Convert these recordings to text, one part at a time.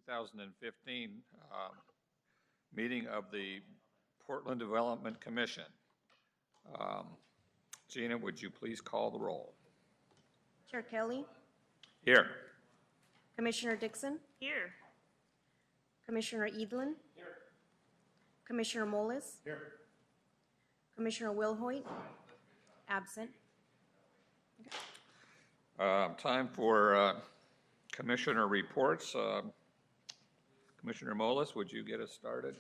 2015 meeting of the Portland Development Commission. Jina, would you please call the roll? Chair Kelly, Here. Commissioner Dixon, Here. Commissioner Edlin, Here. Commissioner Moles, Here. Commissioner Wilhoit, absent. Time for commissioner reports. Commissioner Moles, would you get us started?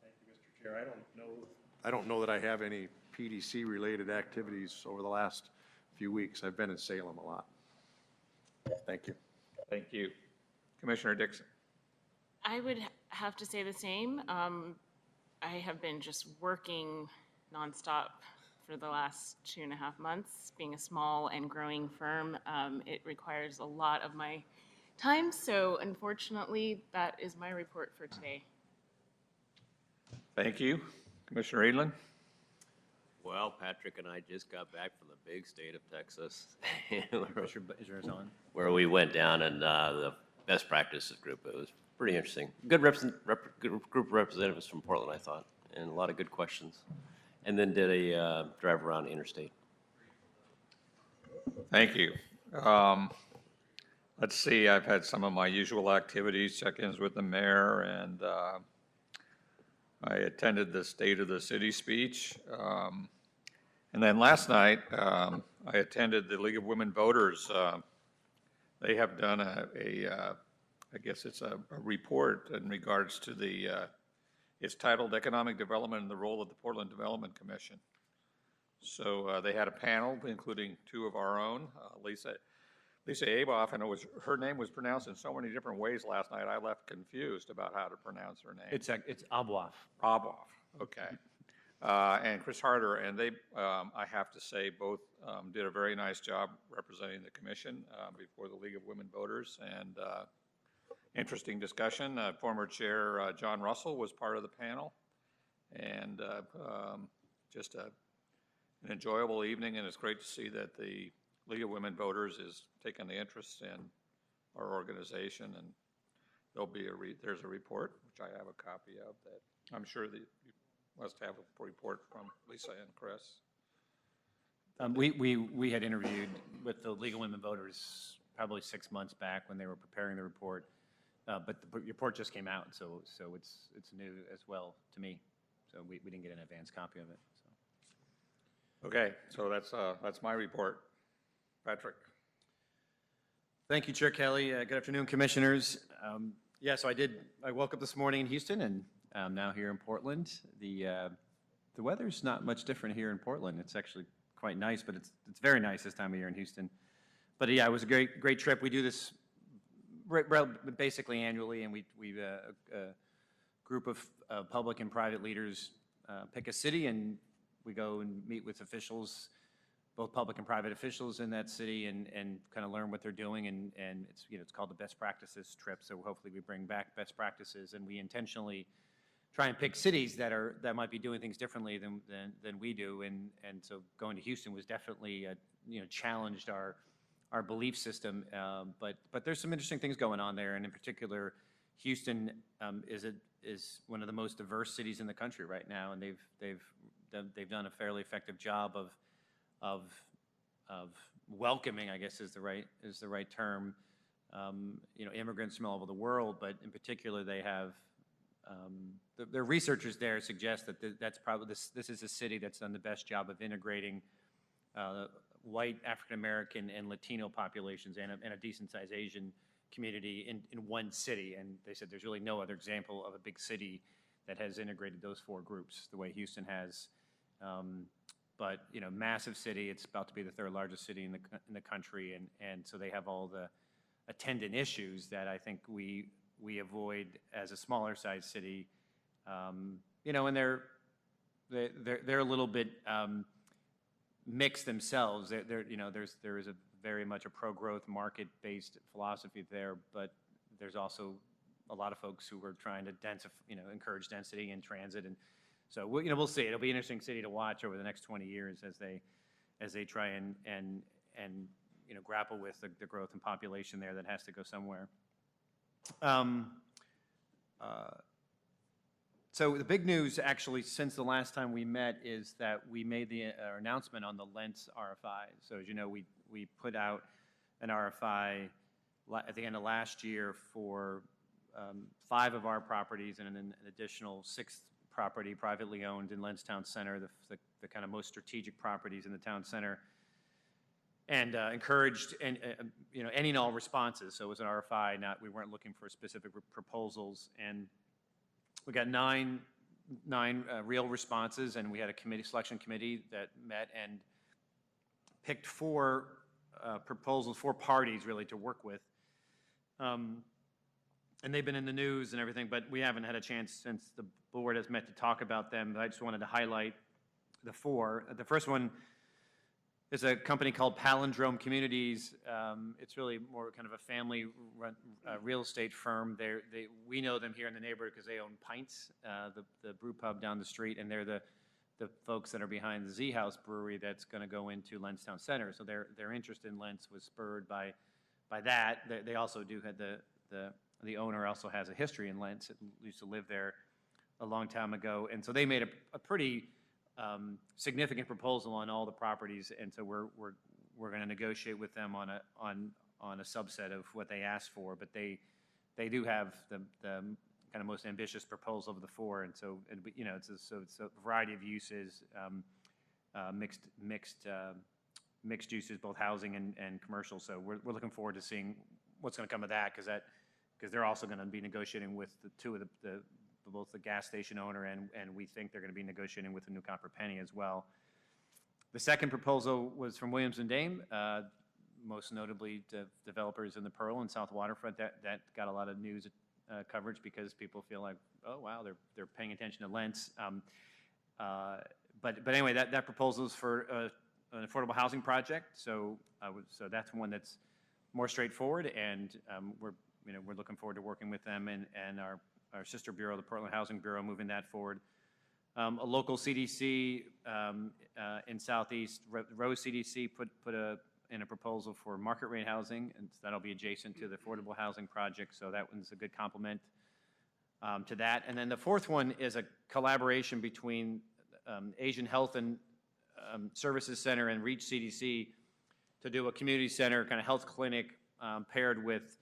Thank you, Mr. Chair. I don't know that I have any PDC-related activities over the last few weeks. I've been in Salem a lot. Thank you. Thank you. Commissioner Dixon. I would have to say the same. I have been just working nonstop for the last 2.5 months. Being a small and growing firm, it requires a lot of my time. So unfortunately, that is my report for today. Thank you. Commissioner Edlin. Well, Patrick and I just got back from the big state of Texas. Is yours on? Where we went down and the best practices group. It was pretty interesting. Good group of representatives from Portland, I thought, and a lot of good questions. And then did a drive around Interstate. Thank you. Let's see, I've had some of my usual activities, check-ins with the mayor, and I attended the State of the City speech. And then last night, I attended the League of Women Voters. They have done I guess it's a report in regards to it's titled Economic Development and the Role of the Portland Development Commission. So they had a panel, including two of our own, Lisa Aboff, and her name was pronounced in so many different ways last night, I left confused about how to pronounce her name. It's Aboff. Aboff, okay. And Chris Harder, and they, I have to say, both did a very nice job representing the commission before the League of Women Voters, and interesting discussion. Former Chair John Russell was part of the panel, and just an enjoyable evening, and it's great to see that the League of Women Voters is taking the interest in our organization, and there's a report, which I have a copy of, that I'm sure that you must have a report from Lisa and Chris. We had interviewed with the League of Women Voters probably 6 months back when they were preparing the report, but the report just came out, so it's new as well to me. So we didn't get an advance copy of it. So. Okay, so that's my report. Patrick. Thank you, Chair Kelly. Good afternoon, commissioners. So I woke up this morning in Houston, and I'm now here in Portland. The weather's not much different here in Portland. It's actually quite nice, but it's very nice this time of year in Houston. But yeah, it was a great trip. We do this basically annually, and we a group of public and private leaders pick a city, and we go and meet with officials, both public and private officials in that city, and kind of learn what they're doing, and it's called the best practices trip. So hopefully we bring back best practices, and we intentionally try and pick cities that might be doing things differently than we do, and so going to Houston was definitely challenged our belief system, but there's some interesting things going on there, and in particular, Houston is one of the most diverse cities in the country right now, and they've done a fairly effective job of welcoming, I guess is the right term, immigrants from all over the world, but in particular they have their researchers there suggest that that's probably this is a city that's done the best job of integrating white African American and Latino populations and a decent sized Asian community in one city, and they said there's really no other example of a big city that has integrated those four groups the way Houston has. But massive city. It's about to be the third largest city in the country, and so they have all the attendant issues that I think we avoid as a smaller size city. And they're a little bit mixed themselves. There is a very much a pro-growth market-based philosophy there, but there's also a lot of folks who are trying to encourage density and transit, and so we'll see. It'll be an interesting city to watch over the next 20 years as they try and grapple with the growth in population there that has to go somewhere. Um, uh, So the big news, actually, since the last time we met, is that we made the announcement on the Lents RFI. So as you know, we put out an RFI at the end of last year for 5 of our properties and an additional 6th property privately owned in Lents Town Center, the kind of most strategic properties in the town center, and encouraged any and all responses. So it was an RFI, we weren't looking for specific proposals, and we got nine real responses, and we had a selection committee that met and picked 4 proposals, 4 parties really to work with. And they've been in the news and everything, but we haven't had a chance since the board has met to talk about them. But I just wanted to highlight the 4. The first one is a company called Palindrome Communities. It's really more kind of a family-run real estate firm. We know them here in the neighborhood because they own Pints, the brew pub down the street, and they're the folks that are behind the Z House Brewery that's going to go into Lents Town Center. So their interest in Lents was spurred by that. They also do have the owner also has a history in Lents. It used to live there a long time ago, and so they made a pretty significant proposal on all the properties, and so we're going to negotiate with them on a subset of what they asked for. But they do have the kind of most ambitious proposal of the 4, and so it's a variety of uses, mixed uses, both housing and commercial. So we're looking forward to seeing what's going to come of that, because they're also going to be negotiating with the 2 of both the gas station owner and we think they're going to be negotiating with the New Copper Penny as well. The second proposal was from Williams and Dame, most notably developers in the Pearl and South Waterfront. That got a lot of news coverage because people feel like, oh wow, they're paying attention to Lents. But anyway, that proposal is for an affordable housing project. So that's one that's more straightforward, and we're looking forward to working with them and our sister bureau, the Portland Housing Bureau, moving that forward. A local CDC in Southeast, Rose CDC, put in a proposal for market rate housing, and that'll be adjacent to the affordable housing project, so that one's a good complement to that. And then the 4th one is a collaboration between Asian Health and Services Center and Reach CDC to do a community center kind of health clinic paired with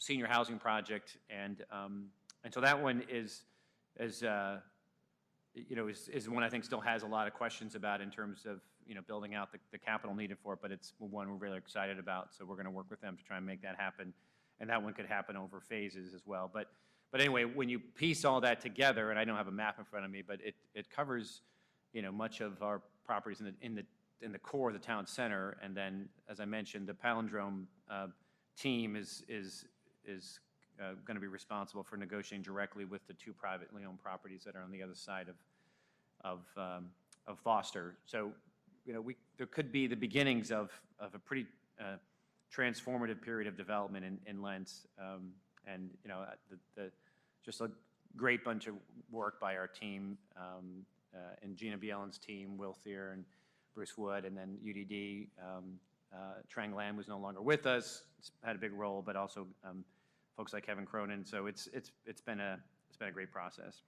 senior housing project, and so that one is one I think still has a lot of questions about in terms of building out the capital needed for it, but it's one we're really excited about. So we're going to work with them to try and make that happen, and that one could happen over phases as well. But anyway, when you piece all that together, and I don't have a map in front of me, but it covers much of our properties in the core of the town center, and then as I mentioned, the Palindrome team is going to be responsible for negotiating directly with the 2 privately owned properties that are on the other side of Foster. So, there could be the beginnings of a pretty transformative period of development in Lents, and just a great bunch of work by our team, and Jina Bjelland's team, Will Thier and Bruce Wood, and then UDD. Trang Lam was no longer with us, had a big role, but also folks like Kevin Cronin. So it's been a great process.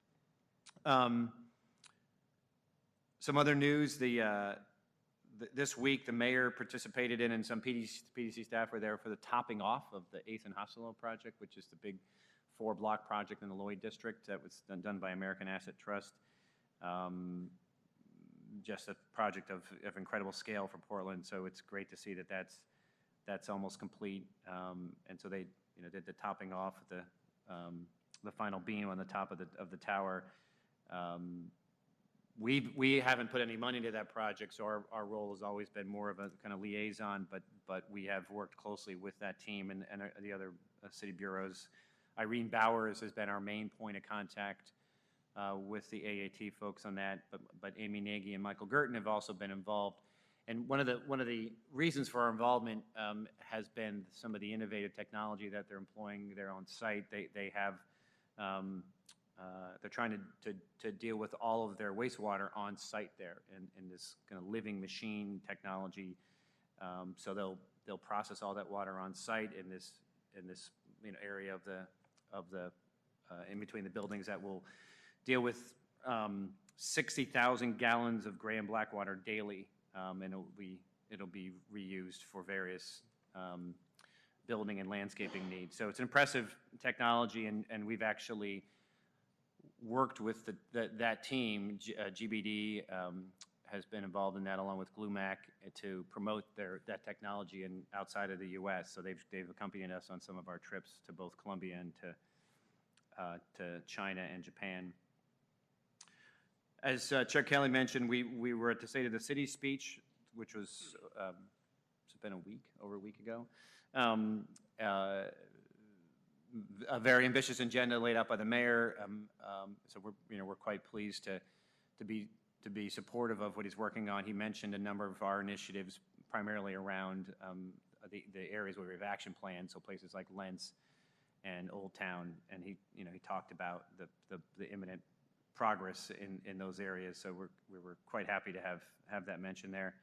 Some other news: this week the mayor participated in, and some PDC staff were there for the topping off of the 8th and Hostello project, which is the big 4-block project in the Lloyd district that was done by American Asset Trust. Just a project of incredible scale for Portland, so it's great to see that that's almost complete. And so they did the topping off, the final beam on the top of the tower. We haven't put any money into that project, so our role has always been more of a kind of liaison, but we have worked closely with that team and the other city bureaus. Irene Bowers has been our main point of contact with the AAT folks on that, but Amy Nagy and Michael Gerton have also been involved. And one of the reasons for our involvement has been some of the innovative technology that they're employing there on site. They have they're trying to deal with all of their wastewater on site there in this kind of living machine technology. So they'll process all that water on site in this area of the in between the buildings that will deal with 60,000 gallons of gray and black water daily, and it'll be reused for various building and landscaping needs. So it's an impressive technology, and we've actually worked with that team. GBD has been involved in that along with GluMac to promote that technology outside of the U.S. So they've accompanied us on some of our trips to both Colombia and to China and Japan. As Chair Kelly mentioned, we were at the State of the City speech, which was it's been over a week ago. A very ambitious agenda laid out by the mayor. So we're quite pleased to be supportive of what he's working on. He mentioned a number of our initiatives, primarily around the areas where we have action plans, so places like Lentz and Old Town, and he talked about the imminent progress in those areas. So we were quite happy to have that mentioned there.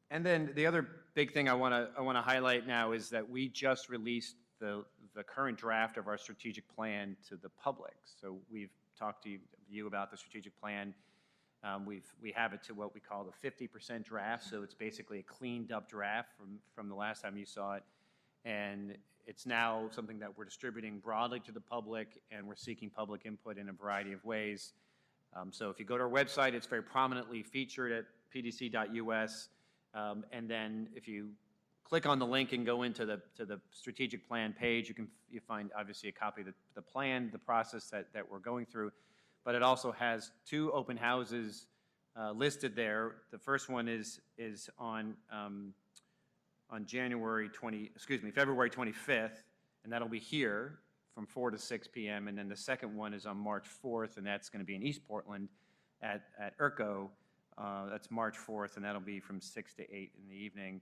And then the other big thing I want to highlight now is that we just released the current draft of our strategic plan to the public. So we've talked to you about the strategic plan. We have it to what we call the 50% draft. So it's basically a cleaned up draft from the last time you saw it. And it's now something that we're distributing broadly to the public, and we're seeking public input in a variety of ways. So if you go to our website, it's very prominently featured at pdc.us. And then if you click on the link and go into the strategic plan page, you find obviously a copy of the plan, the process that we're going through. But it also has 2 open houses listed there. The first one is on February 25th, and that'll be here from 4 to 6 p.m. And then the second one is on March 4th, and that's going to be in East Portland at ERCO. That's March 4th, and that'll be from 6 to 8 in the evening.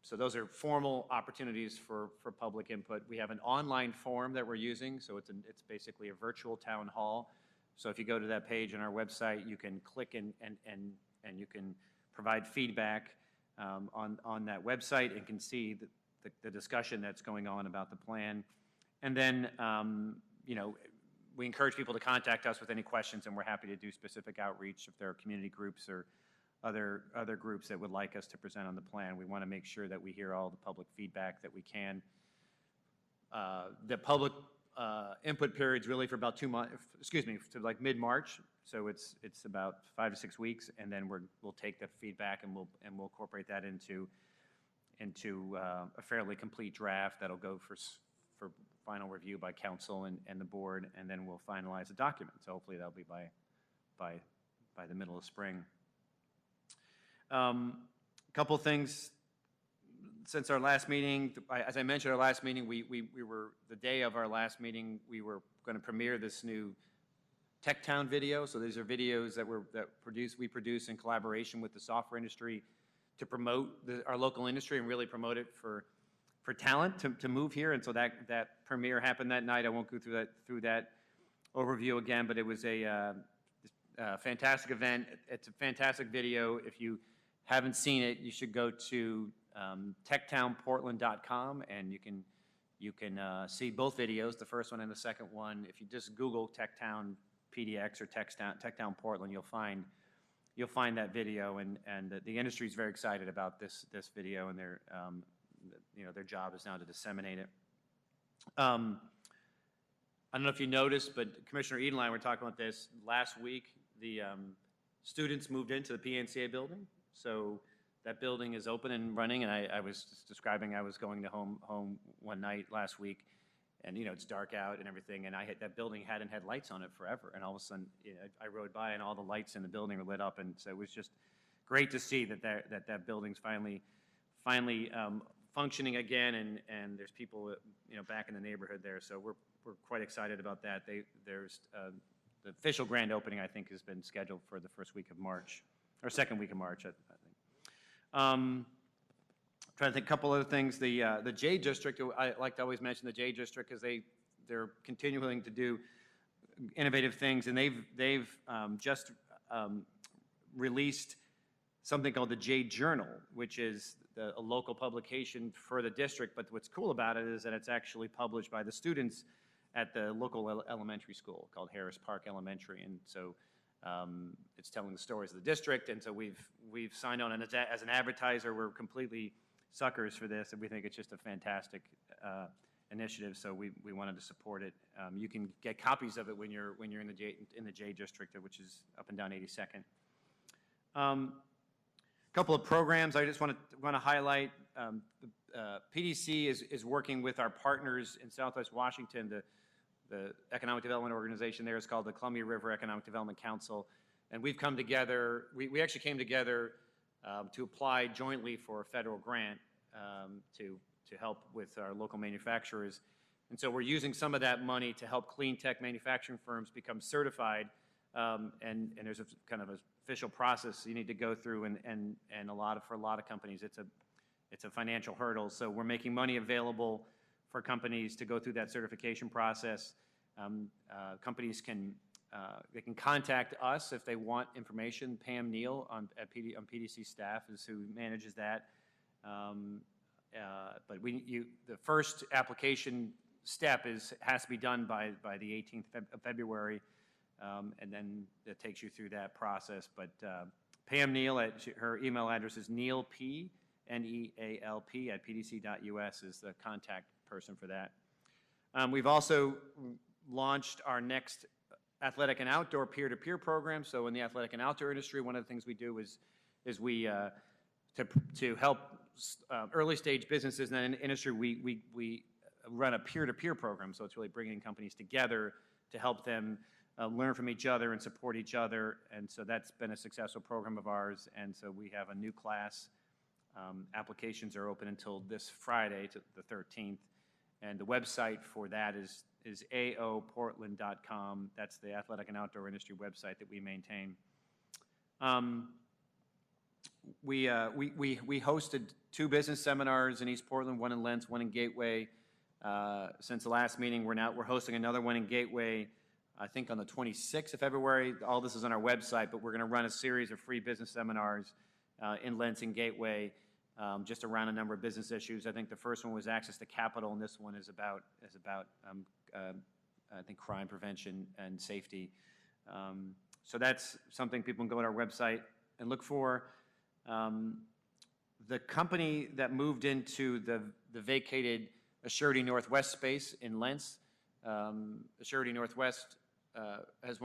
So those are formal opportunities for public input. We have an online form that we're using, so it's basically a virtual town hall. So if you go to that page on our website, you can click and you can provide feedback on that website and can see the discussion that's going on about the plan. And then, we encourage people to contact us with any questions, and we're happy to do specific outreach if there are community groups or other groups that would like us to present on the plan. We want to make sure that we hear all the public feedback that we can. The public input period's really for about 2 months, to like mid-March. So it's about 5 to 6 weeks, and then we'll take the feedback and we'll incorporate that into a fairly complete draft that'll go for final review by council and the board, and then we'll finalize the document. So hopefully that'll be by the middle of spring. A couple things since our last meeting. As I mentioned, our last meeting, we were, the day of our last meeting, we were going to premiere this new Tech Town video. So these are videos that we produce in collaboration with the software industry to promote our local industry and really promote it for talent to move here. And so that premiere happened that night. I won't go through that overview again, but it was a fantastic event. It's a fantastic video. If you haven't seen it, you should go to techtownportland.com, and you can see both videos, the first one and the second one. If you just Google Techtown PDX or Techtown Portland, you'll find that video, and the industry is very excited about this video, and their job is now to disseminate it. I don't know if you noticed, but Commissioner Eden and I were talking about this last week. The students moved into the PNCA building, so that building is open and running. And I was just describing, I was going to home one night last week, and it's dark out and everything, and that building hadn't had lights on it forever, and all of a sudden I rode by and all the lights in the building were lit up, and so it was just great to see that building's finally functioning again, and there's people back in the neighborhood there. So we're quite excited about that. There's the official grand opening, I think, has been scheduled for the first week of March, or second week of March, I think. Trying to think a couple other things. The J District, I like to always mention the J District because they're continuing to do innovative things, and they've just released something called the J Journal, which is a local publication for the district, but what's cool about it is that it's actually published by the students at the local elementary school called Harris Park Elementary. And so it's telling the stories of the district, and so we've signed on, and as an advertiser, we're completely suckers for this, and we think it's just a fantastic initiative, so we wanted to support it. You can get copies of it when you're in the J district, which is up and down 82nd. Couple of programs I just want to highlight. PDC is working with our partners in Southwest Washington. The economic development organization there is called the Columbia River Economic Development Council, and we've come together. We actually came together to apply jointly for a federal grant to help with our local manufacturers. And so we're using some of that money to help clean tech manufacturing firms become certified, and there's a kind of an official process you need to go through, and for a lot of companies it's a financial hurdle. So we're making money available for companies to go through that certification process. Companies can contact us if they want information. Pam Neal on PDC staff is who manages that. But the first application step has to be done by the 18th of February, and then it takes you through that process. But Pam Neal, her email address is nealp, Nealp, at pdc.us is the contact person for that. We've also launched our next athletic and outdoor peer-to-peer program. So in the athletic and outdoor industry, one of the things we do is we to help early stage businesses in the industry, we run a peer-to-peer program. So it's really bringing companies together to help them learn from each other and support each other. And so that's been a successful program of ours. And so we have a new class. Applications are open until this Friday, to the 13th. And the website for that is aoportland.com. That's the athletic and outdoor industry website that we maintain. We hosted 2 business seminars in East Portland, one in Lents, one in Gateway. Since the last meeting, we're hosting another one in Gateway, I think on the 26th of February. All this is on our website, but we're going to run a series of free business seminars in Lents and Gateway, just around a number of business issues. I think the first one was access to capital, and this one is about I think crime prevention and safety. So that's something people can go to our website and look for. The company that moved into the vacated Assurity Northwest space in Lents, Assurity Northwest has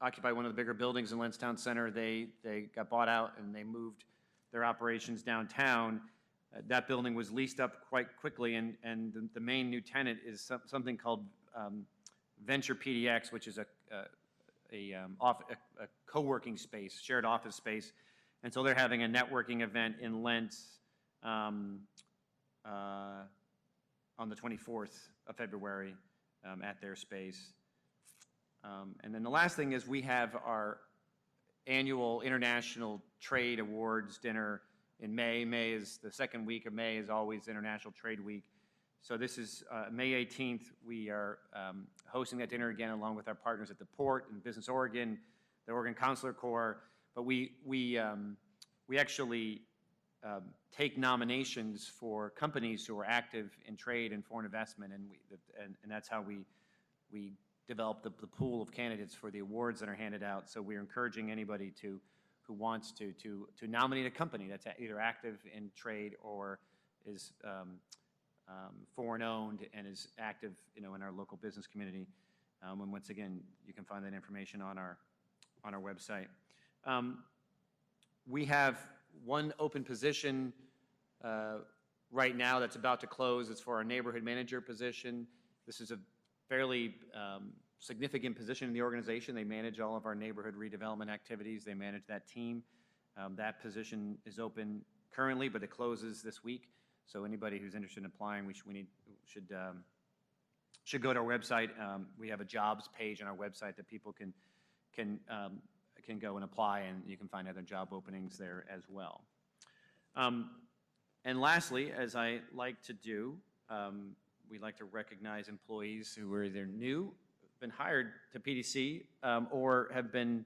occupied one of the bigger buildings in Lents Town Center. They got bought out and they moved their operations downtown. That building was leased up quite quickly, and the main new tenant is something called Venture PDX, which is a co-working space, shared office space. And so they're having a networking event in Lents on the 24th of February at their space. And then the last thing is we have our annual International Trade Awards dinner in May. May is the second week of May is always International Trade Week. So this is May 18th. We are hosting that dinner again along with our partners at the Port and Business Oregon, the Oregon Consular Corps. But we actually take nominations for companies who are active in trade and foreign investment, and that's how we develop the pool of candidates for the awards that are handed out. So we're encouraging anybody who wants to nominate a company that's either active in trade or is foreign owned and is active, in our local business community. And once again, you can find that information on our website. We have one open position right now that's about to close. It's for our neighborhood manager position. This is a fairly significant position in the organization. They manage all of our neighborhood redevelopment activities. They manage that team. That position is open currently, but it closes this week. So anybody who's interested in applying, should go to our website. We have a jobs page on our website that people can go and apply, and you can find other job openings there as well. And lastly, as I like to do, we like to recognize employees who are either new, been hired to PDC, or have been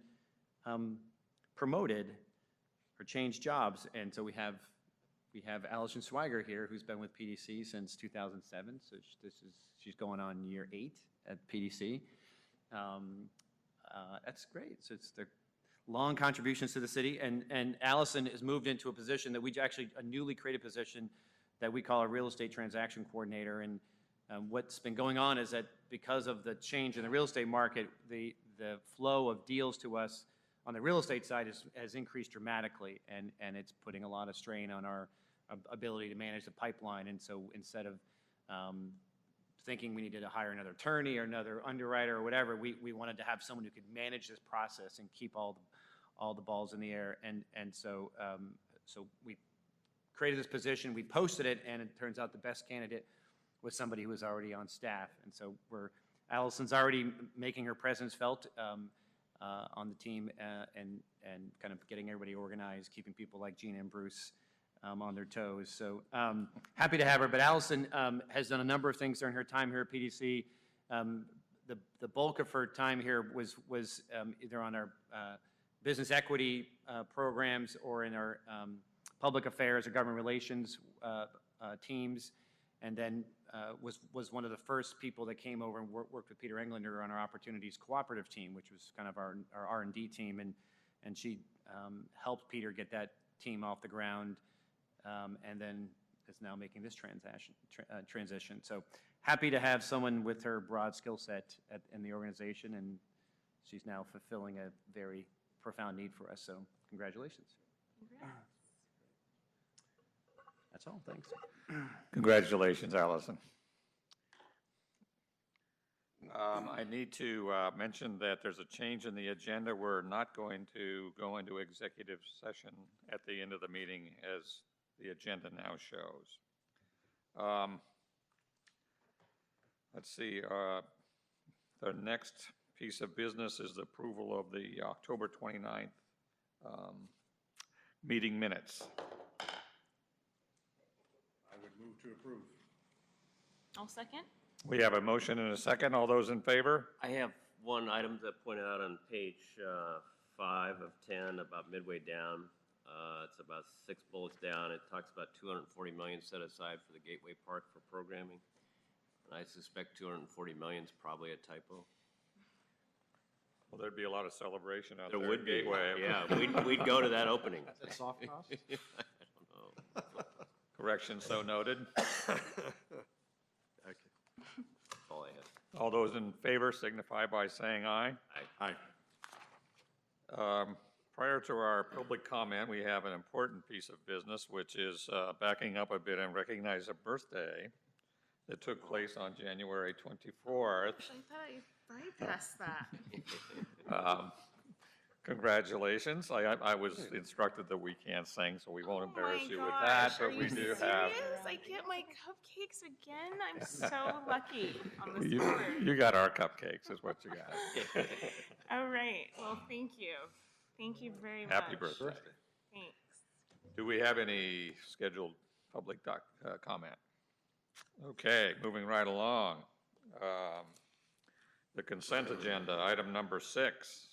promoted or changed jobs. And so we have we have Allison Swiger here, who's been with PDC since 2007, so she's going on year 8 at PDC. That's great. So it's the long contributions to the city, and Allison has moved into a position that a newly created position that we call a real estate transaction coordinator. And what's been going on is that because of the change in the real estate market, the flow of deals to us on the real estate side has increased dramatically, and it's putting a lot of strain on our ability to manage the pipeline. And so instead of thinking we needed to hire another attorney or another underwriter or whatever, we wanted to have someone who could manage this process and keep all the balls in the air. And so we created this position, we posted it, and it turns out the best candidate was somebody who was already on staff. And so Allison's already making her presence felt on the team, and kind of getting everybody organized, keeping people like Jina and Bruce on their toes. So happy to have her. But Allison has done a number of things during her time here at PDC. The bulk of her time here was either on our business equity programs or in our public affairs or government relations teams, and then was one of the first people that came over and worked with Peter Englander on our Opportunities Cooperative team, which was kind of our R&D team, and she helped Peter get that team off the ground, and then is now making this transition. So happy to have someone with her broad skill set in the organization, and she's now fulfilling a very profound need for us. So congratulations. Congrats. That's all. Thanks. Congratulations, Allison. I need to mention that there's a change in the agenda. We're not going to go into executive session at the end of the meeting as the agenda now shows. Let's see. The next piece of business is the approval of the October 29th meeting minutes. I would move to approve. I'll second. We have a motion and a second. All those in favor? I have one item to point out on page 5 of 10, about midway down. It's about 6 bullets down. It talks about $240 million set aside for the Gateway Park for programming. And I suspect $240 million is probably a typo. Well, there'd be a lot of celebration out there. There would be. Gateway. Yeah, we'd go to that opening. That's soft cost? I don't know. Correction so noted. That's all I have. All those in favor signify by saying aye. Aye. Prior to our public comment, we have an important piece of business, which is backing up a bit and recognize a birthday that took place on January 24th. I thought I bypassed that. Congratulations. I was instructed that we can't sing, so we won't embarrass you with gosh, that, but are we you do have. serious? I get my cupcakes again? I'm so lucky on this board. You got our cupcakes, is what you got. All right, well, thank you. Thank you very much. Happy birthday. Thanks. Do we have any scheduled public comment? Okay, moving right along. The consent agenda, item number 6.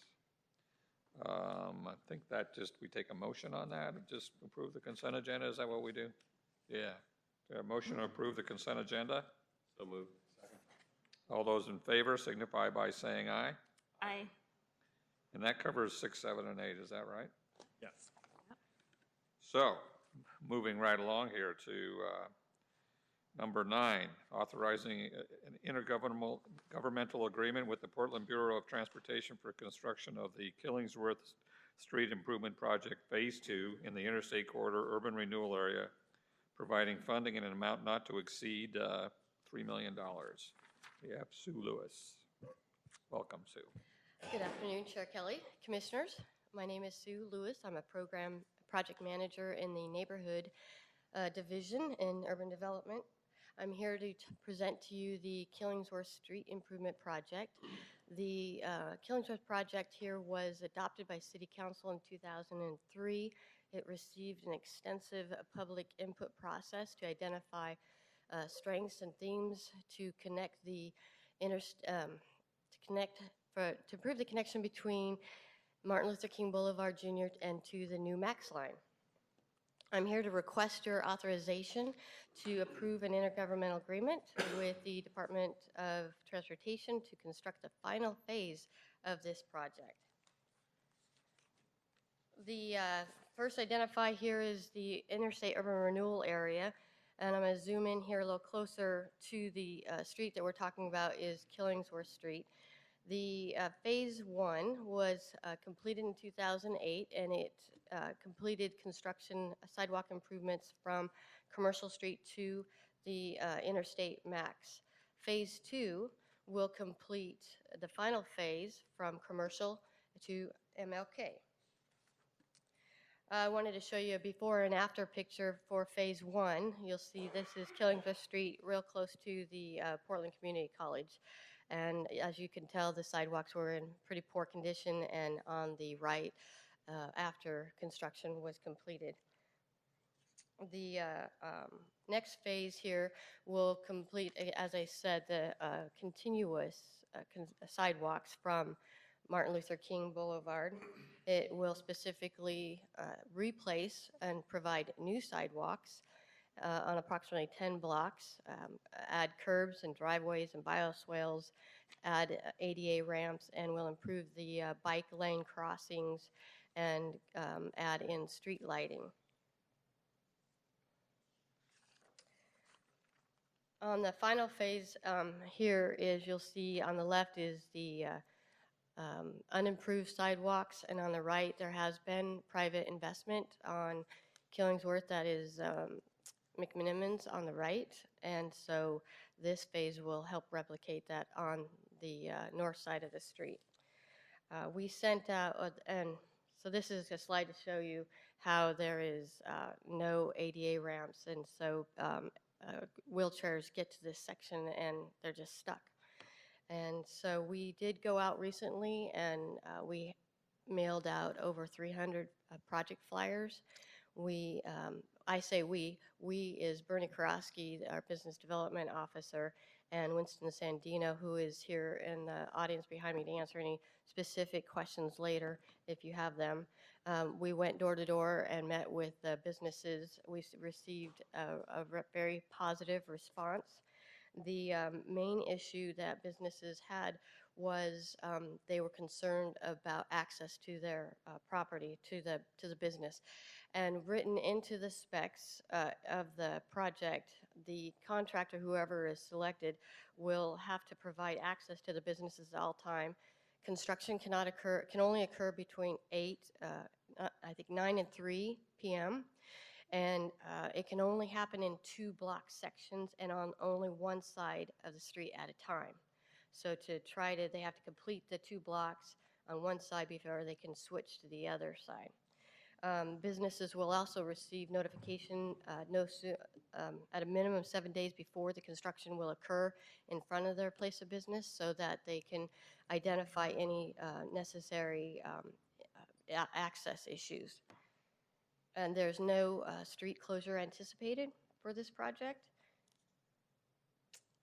I think that we take a motion on that, and just approve the consent agenda, is that what we do? Yeah. A motion to approve the consent agenda? So moved. All those in favor signify by saying aye. Aye. And that covers 6, 7, and 8, is that right? Yes. So, moving right along here to number 9, authorizing an intergovernmental agreement with the Portland Bureau of Transportation for construction of the Killingsworth Street Improvement Project Phase 2 in the Interstate Corridor Urban Renewal Area, providing funding in an amount not to exceed $3 million. We have Sue Lewis. Welcome, Sue. Good afternoon, Chair Kelly, Commissioners. My name is Sue Lewis. I'm a program project manager in the neighborhood division in urban development. I'm here to present to you the Killingsworth Street Improvement Project. The Killingsworth project here was adopted by City Council in 2003. It received an extensive public input process to identify strengths and themes to connect the to improve the connection between Martin Luther King Boulevard Jr. and to the new Max line. I'm here to request your authorization to approve an intergovernmental agreement with the Department of Transportation to construct the final phase of this project. The first identify here is the Interstate Urban Renewal area, and I'm going to zoom in here a little closer to the street that we're talking about is Killingsworth Street. The phase one was completed in 2008, and it completed construction sidewalk improvements from Commercial Street to the Interstate Max. Phase two will complete the final phase from Commercial to MLK. I wanted to show you a before and after picture for phase one. You'll see this is Killingsworth Street, real close to the Portland Community College. And as you can tell, the sidewalks were in pretty poor condition, and on the right, after construction was completed. The next phase here will complete, as I said, the continuous sidewalks from Martin Luther King Boulevard. It will specifically replace and provide new sidewalks on approximately 10 blocks, add curbs and driveways and bioswales, add ADA ramps, and will improve the bike lane crossings and add in street lighting. On the final phase here is, you'll see on the left is the unimproved sidewalks, and on the right there has been private investment on Killingsworth, that is McMinimans on the right, and so this phase will help replicate that on the north side of the street. We sent out, and so this is a slide to show you how there is no ADA ramps, and so wheelchairs get to this section and they're just stuck. And so we did go out recently, and we mailed out over 300 project flyers. I say we is Bernie Karofsky, our business development officer, and Winston Sandino, who is here in the audience behind me to answer any specific questions later if you have them. We went door to door and met with businesses. We received a very positive response. The main issue that businesses had was they were concerned about access to their property, to the business. And written into the specs of the project, the contractor, whoever is selected, will have to provide access to the businesses at all time. Construction can only occur between 9 and 3 p.m. And it can only happen in 2 block sections and on only one side of the street at a time. So they have to complete the 2 blocks on one side before they can switch to the other side. Businesses will also receive notification at a minimum 7 days before the construction will occur in front of their place of business, so that they can identify any necessary access issues. And there's no street closure anticipated for this project.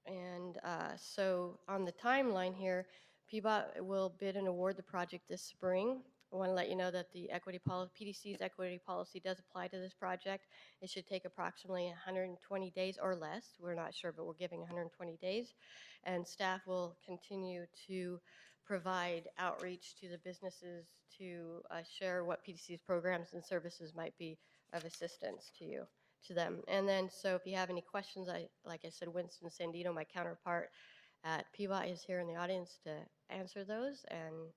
And so on the timeline here, PBOT will bid and award the project this spring. I want to let you know that the PDC's equity policy does apply to this project. It should take approximately 120 days or less. We're not sure, but we're giving 120 days. And staff will continue to provide outreach to the businesses to share what PDC's programs and services might be of assistance to them. And then, so if you have any questions, like I said, Winston Sandino, my counterpart at PBOT, is here in the audience to answer those, and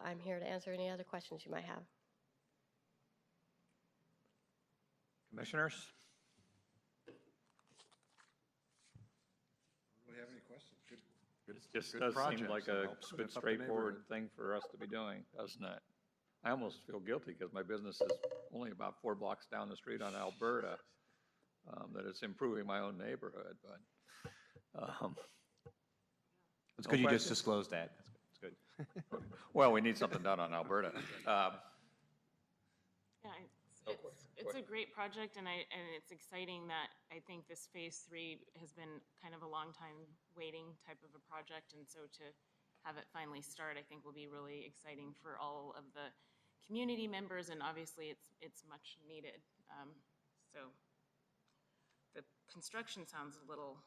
I'm here to answer any other questions you might have. Commissioners? Do we have any questions? Good, It just good does seem projects like and a helps good, lift up the straightforward neighborhood. thing for us to be doing, doesn't it? I almost feel guilty because my business is only about 4 blocks down the street on Alberta, that it's improving my own neighborhood, but. It's No good you just questions? disclosed that. It's good. Well, we need something done on Alberta. Yeah, it's a great project, and it's exciting that I think this phase 3 has been kind of a long time waiting type of a project, and so to have it finally start, I think will be really exciting for all of the community members, and obviously it's much needed. So the construction sounds a little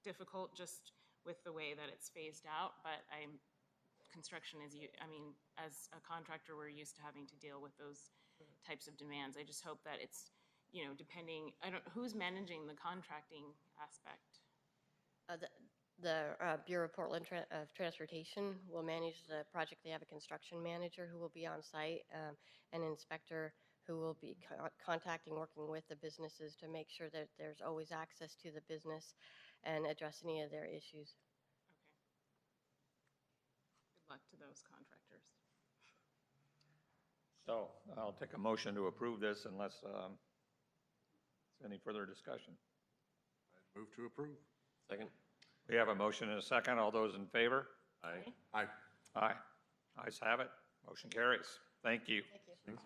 difficult just with the way that it's phased out, but construction is, I mean, as a contractor, we're used to having to deal with those types of demands. I just hope that it's, depending, who's managing the contracting aspect? The Bureau of Portland of Transportation will manage the project. They have a construction manager who will be on site, an inspector who will be contacting, working with the businesses to make sure that there's always access to the business and address any of their issues. Okay. Good luck to those contractors. So I'll take a motion to approve this unless there's any further discussion. Move to approve. Second? We have a motion and a second. All those in favor? Aye. Aye. Aye. Ayes have it. Motion carries. Thank you. Thank you.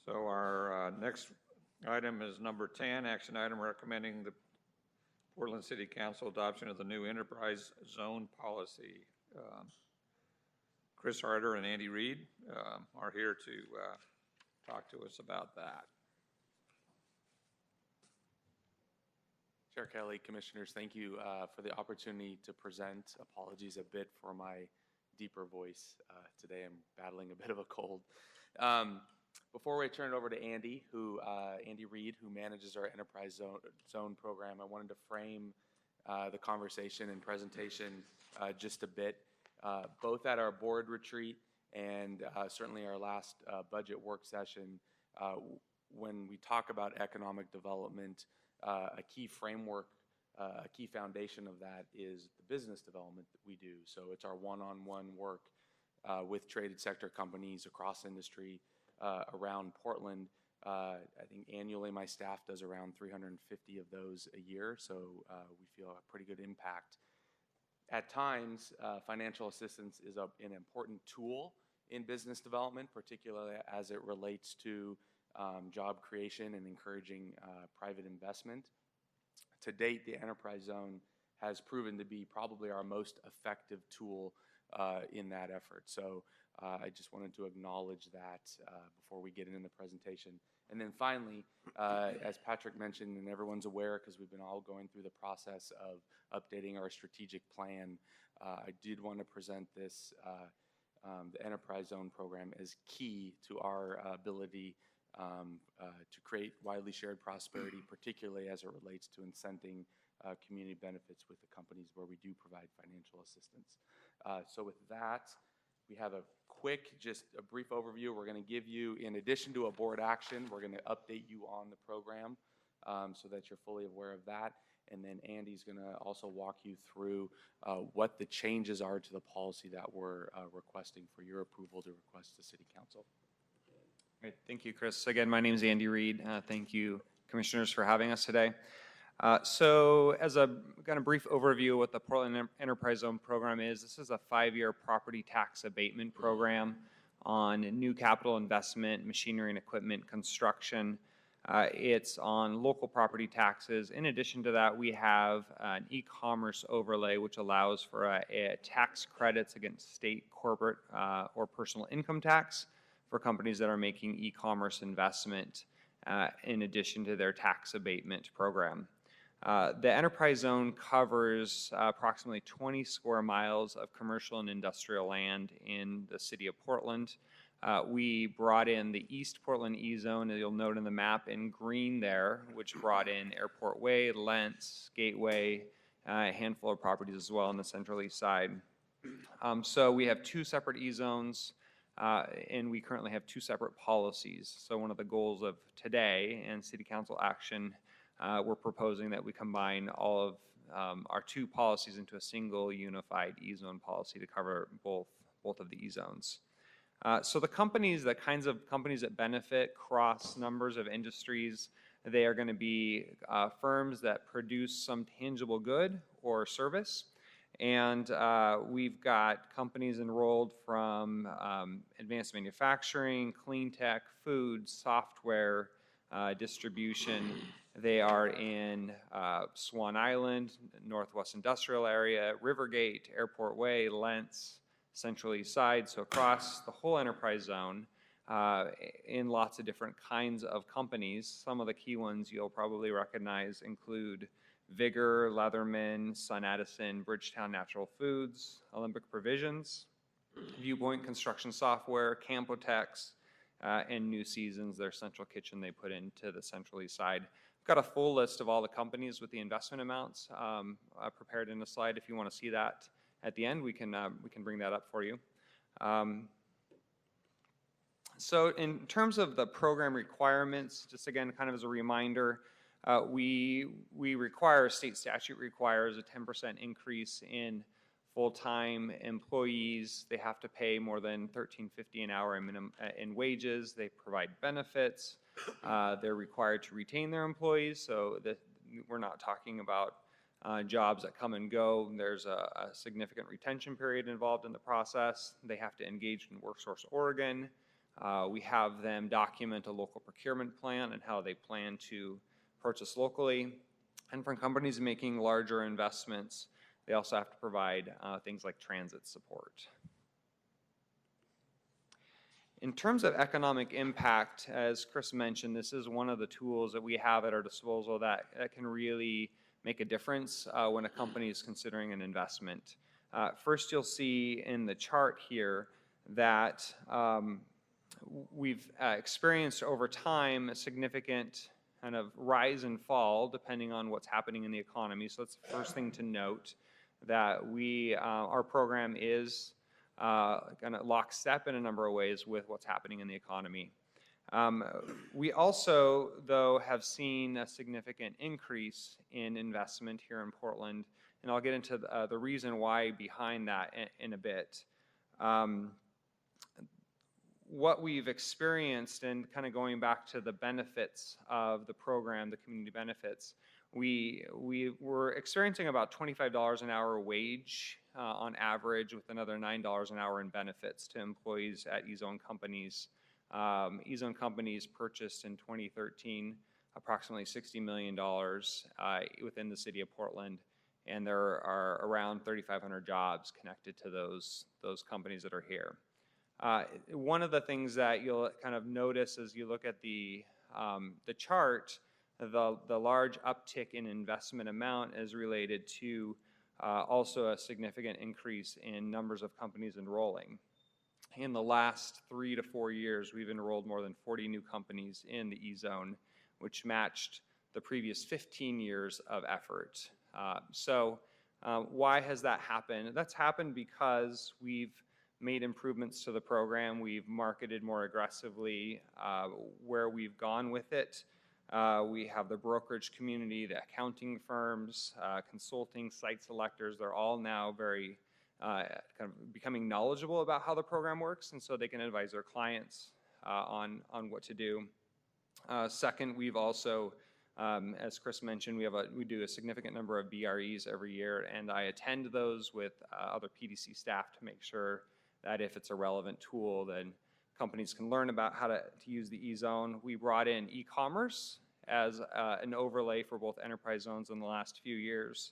So our next item is number 10, action item recommending the Portland City Council adoption of the new enterprise zone policy. Chris Harder and Andy Reed are here to talk to us about that. Chair Kelly, Commissioners, thank you for the opportunity to present. Apologies a bit for my deeper voice today. I'm battling a bit of a cold. Before we turn it over to Andy Reed, who manages our Enterprise Zone program, I wanted to frame the conversation and presentation just a bit. Both at our board retreat and certainly our last budget work session, when we talk about economic development, a key framework, a key foundation of that is the business development that we do. So it's our one-on-one work with traded sector companies across industry around Portland. I think annually my staff does around 350 of those a year, so we feel a pretty good impact. At times, financial assistance is an important tool in business development, particularly as it relates to job creation and encouraging private investment. To date, the Enterprise Zone has proven to be probably our most effective tool in that effort. So I just wanted to acknowledge that before we get into the presentation. And then finally, as Patrick mentioned, and everyone's aware because we've been all going through the process of updating our strategic plan, I did want to present this, the Enterprise Zone program, as key to our ability to create widely shared prosperity, particularly as it relates to incenting community benefits with the companies where we do provide financial assistance. So with that, we have a quick, just a brief overview. We're going to give you, in addition to a board action, we're going to update you on the program so that you're fully aware of that. And then Andy's going to also walk you through what the changes are to the policy that we're requesting for your approval to request to City Council. Great. Thank you, Chris. Again, my name is Andy Reed. Thank you, Commissioners, for having us today. So as a kind of brief overview of what the Portland Enterprise Zone program is, this is a 5-year property tax abatement program on new capital investment, machinery and equipment construction. It's on local property taxes. In addition to that, we have an e-commerce overlay, which allows for a tax credits against state, corporate, or personal income tax for companies that are making e-commerce investment in addition to their tax abatement program. The Enterprise Zone covers approximately 20 square miles of commercial and industrial land in the city of Portland. We brought in the East Portland E-Zone, and you'll note in the map in green there, which brought in Airport Way, Lentz, Gateway, a handful of properties as well on the Central East Side. So we have 2 separate E-Zones, and we currently have 2 separate policies. So one of the goals of today and City Council action, we're proposing that we combine all of our 2 policies into a single unified E-Zone policy to cover both of the E-Zones. So the kinds of companies that benefit cross numbers of industries, they are going to be firms that produce some tangible good or service. And we've got companies enrolled from advanced manufacturing, clean tech, food, software, distribution, They are in Swan Island, Northwest Industrial Area, Rivergate, Airport Way, Lentz, Central East Side, so across the whole enterprise zone in lots of different kinds of companies. Some of the key ones you'll probably recognize include Vigor, Leatherman, Sun Edison, Bridgetown Natural Foods, Olympic Provisions, Viewpoint Construction Software, Campotex, and New Seasons, their central kitchen they put into the Central East Side. I've got a full list of all the companies with the investment amounts prepared in a slide. If you want to see that at the end, we can bring that up for you. So in terms of the program requirements, just again, kind of as a reminder, we require, state statute requires a 10% increase in full-time employees. They have to pay more than $13.50 an hour in wages. They provide benefits. They're required to retain their employees, so that we're not talking about jobs that come and go. There's a significant retention period involved in the process. They have to engage in WorkSource Oregon. We have them document a local procurement plan and how they plan to purchase locally. And for companies making larger investments, they also have to provide things like transit support. In terms of economic impact, as Chris mentioned, this is one of the tools that we have at our disposal that can really make a difference when a company is considering an investment. First, you'll see in the chart here that we've experienced over time a significant kind of rise and fall depending on what's happening in the economy. So that's the first thing to note, that our program is kind of lockstep in a number of ways with what's happening in the economy. We also, though, have seen a significant increase in investment here in Portland, and I'll get into the reason why behind that in a bit. What we've experienced, and kind of going back to the benefits of the program, the community benefits, we were experiencing about $25 an hour wage on average, with another $9 an hour in benefits to employees at E-Zone companies. E-Zone companies purchased in 2013 approximately $60 million within the city of Portland, and there are around 3,500 jobs connected to those companies that are here. One of the things that you'll kind of notice as you look at the chart, the large uptick in investment amount is related to also a significant increase in numbers of companies enrolling. In the last 3 to 4 years, we've enrolled more than 40 new companies in the E-Zone, which matched the previous 15 years of effort. Why has that happened? That's happened because we've made improvements to the program. We've marketed more aggressively where we've gone with it. We have the brokerage community, the accounting firms, consulting, site selectors. They're all now very kind of becoming knowledgeable about how the program works, and so they can advise their clients on what to do. Second, we've also, as Chris mentioned, we do a significant number of BREs every year, and I attend those with other PDC staff to make sure that if it's a relevant tool, then companies can learn about how to use the E-Zone. We brought in e-commerce as an overlay for both enterprise zones in the last few years.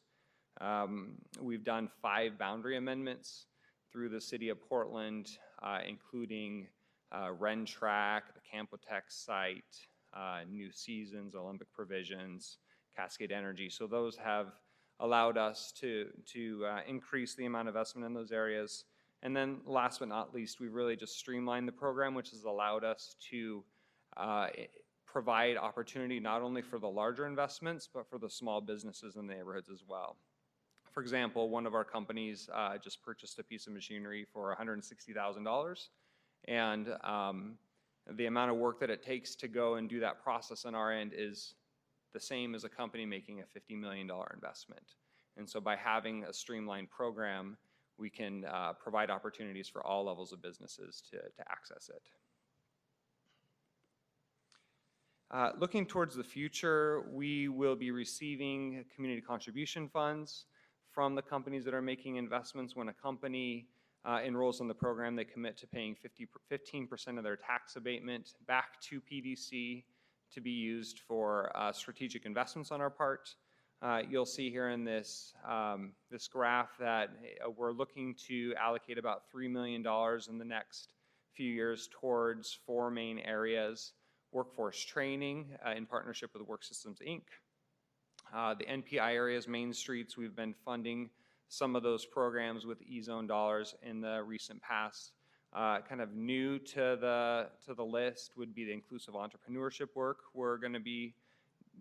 We've done 5 boundary amendments through the city of Portland, including Rentrack, the Campotex site, New Seasons, Olympic Provisions, Cascade Energy. So those have allowed us to increase the amount of investment in those areas. And then last but not least, we really just streamlined the program, which has allowed us to provide opportunity not only for the larger investments, but for the small businesses in the neighborhoods as well. For example, one of our companies just purchased a piece of machinery for $160,000, and the amount of work that it takes to go and do that process on our end is the same as a company making a $50 million investment. And so by having a streamlined program, we can provide opportunities for all levels of businesses to access it. Looking towards the future, we will be receiving community contribution funds from the companies that are making investments. When a company enrolls in the program, they commit to paying 15% of their tax abatement back to PDC to be used for strategic investments on our part. You'll see here in this, this graph that we're looking to allocate about $3 million in the next few years towards 4 main areas: workforce training in partnership with Work Systems, Inc. The NPI areas, main streets, we've been funding some of those programs with E-zone dollars in the recent past. Kind of new to the list would be the inclusive entrepreneurship work we're going to be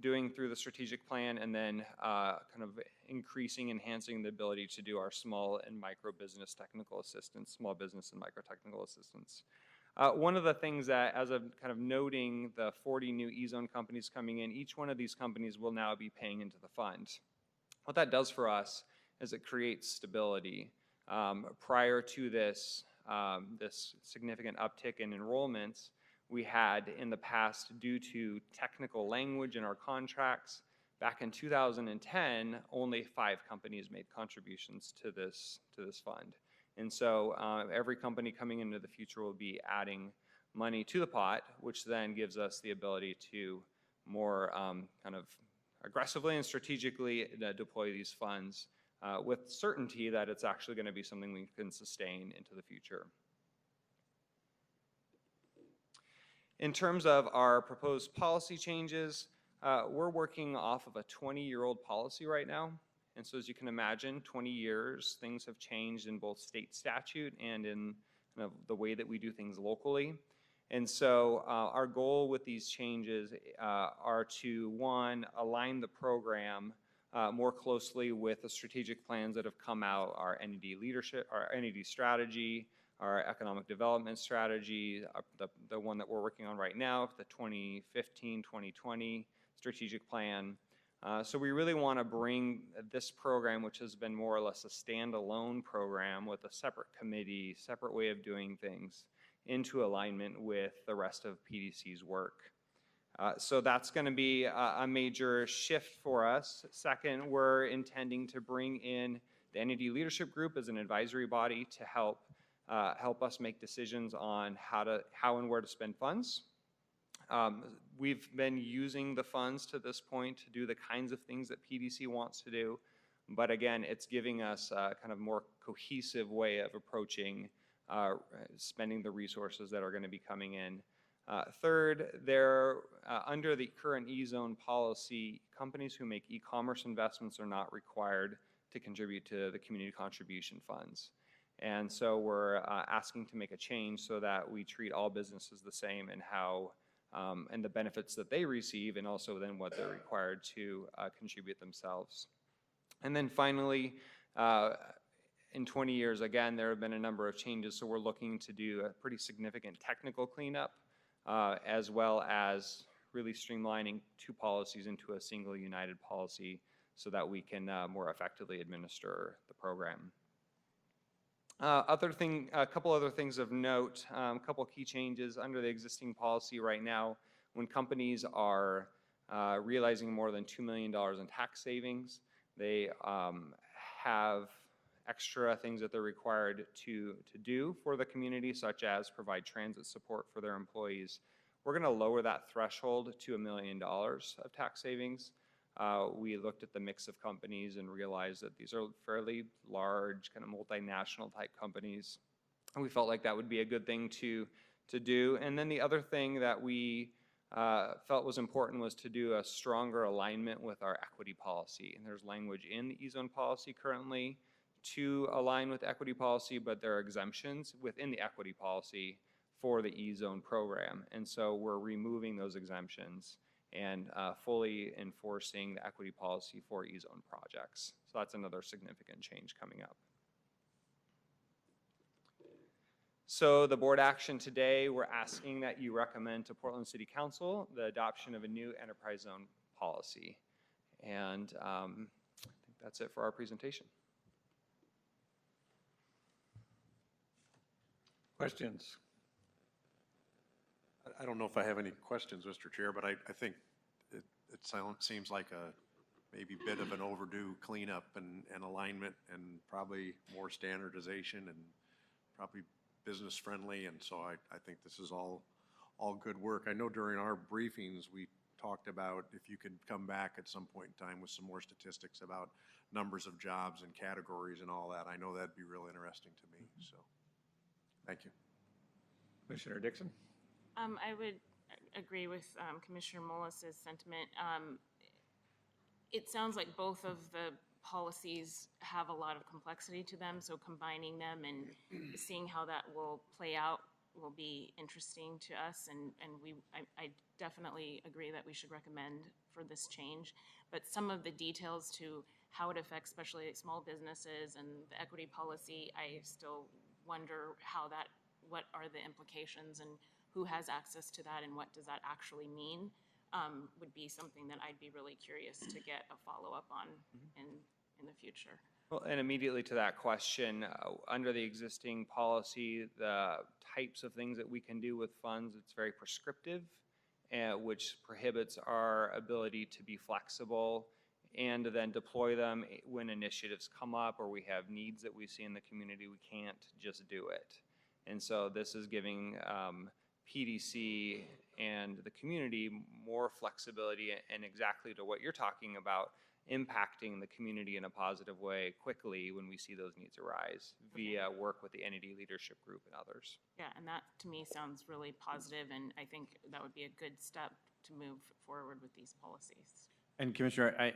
doing through the strategic plan, and then kind of increasing, enhancing the ability to do our small and micro business technical assistance, small business and micro technical assistance. One of the things that, as of kind of noting the 40 new E-zone companies coming in, each one of these companies will now be paying into the fund. What that does for us is it creates stability. Prior to this, this significant uptick in enrollments, we had in the past, due to technical language in our contracts, back in 2010, only 5 companies made contributions to this fund. And so every company coming into the future will be adding money to the pot, which then gives us the ability to more kind of aggressively and strategically deploy these funds with certainty that it's actually going to be something we can sustain into the future. In terms of our proposed policy changes, we're working off of a 20-year-old policy right now. And so as you can imagine, 20 years, things have changed in both state statute and in the way that we do things locally. And so our goal with these changes are to, one, align the program more closely with the strategic plans that have come out, our NED leadership, our NED strategy, our economic development strategy, the one that we're working on right now, the 2015-2020 strategic plan. So we really want to bring this program, which has been more or less a standalone program with a separate committee, separate way of doing things, into alignment with the rest of PDC's work. So that's going to be a major shift for us. Second, we're intending to bring in the NED Leadership Group as an advisory body to help us make decisions on how and where to spend funds. We've been using the funds to this point to do the kinds of things that PDC wants to do, but again, it's giving us a kind of more cohesive way of approaching spending the resources that are going to be coming in. Third, under the current E-zone policy, companies who make e-commerce investments are not required to contribute to the community contribution funds. And so we're asking to make a change so that we treat all businesses the same in how and the benefits that they receive, and also then what they're required to contribute themselves. And then finally, in 20 years, again, there have been a number of changes, so we're looking to do a pretty significant technical cleanup, as well as really streamlining 2 policies into a single united policy so that we can more effectively administer the program. A couple other things of note, a couple key changes under the existing policy right now. When companies are realizing more than $2 million in tax savings, they have extra things that they're required to do for the community, such as provide transit support for their employees. We're going to lower that threshold to $1 million of tax savings. We looked at the mix of companies and realized that these are fairly large, kind of multinational type companies. And we felt like that would be a good thing to do. And then the other thing that we felt was important was to do a stronger alignment with our equity policy. And there's language in the E-zone policy currently to align with equity policy, but there are exemptions within the equity policy for the E-zone program. And so we're removing those exemptions and fully enforcing the equity policy for E-zone projects. So that's another significant change coming up. So the board action today, we're asking that you recommend to Portland City Council the adoption of a new enterprise zone policy. And I think that's it for our presentation. Questions? I don't know if I have any questions, Mr. Chair, but I think it seems like a maybe bit of an overdue cleanup and alignment, and probably more standardization, and probably business friendly. And so I think this is all good work. I know during our briefings we talked about if you could come back at some point in time with some more statistics about numbers of jobs and categories and all that. I know that'd be real interesting to me, so, thank you. Commissioner Dixon? I would agree with Commissioner Mullis's sentiment. It sounds like both of the policies have a lot of complexity to them, so combining them and seeing how that will play out will be interesting to us, and I definitely agree that we should recommend for this change. But some of the details to how it affects especially small businesses and the equity policy, I still wonder what are the implications and who has access to that and what does that actually mean, would be something that I'd be really curious to get a follow-up on in the future. Well, and immediately to that question, under the existing policy, the types of things that we can do with funds, it's very prescriptive, which prohibits our ability to be flexible and to then deploy them when initiatives come up or we have needs that we see in the community. We can't just do it. And so this is giving PDC and the community more flexibility and exactly to what you're talking about, impacting the community in a positive way quickly when we see those needs arise via work with the entity leadership group and others. Yeah, and that to me sounds really positive, and I think that would be a good step to move forward with these policies. And Commissioner,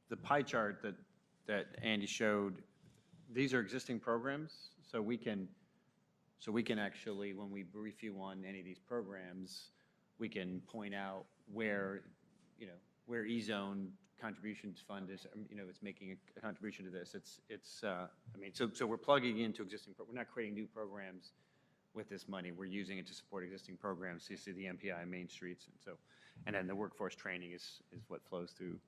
the pie chart that Andy showed, these are existing programs, so we can actually, when we brief you on any of these programs, we can point out where, where E-Zone Contributions Fund is, it's making a contribution to this. So we're plugging into existing, we're not creating new programs with this money. We're using it to support existing programs. So you see the MPI Main Streets, and then the workforce training is what flows through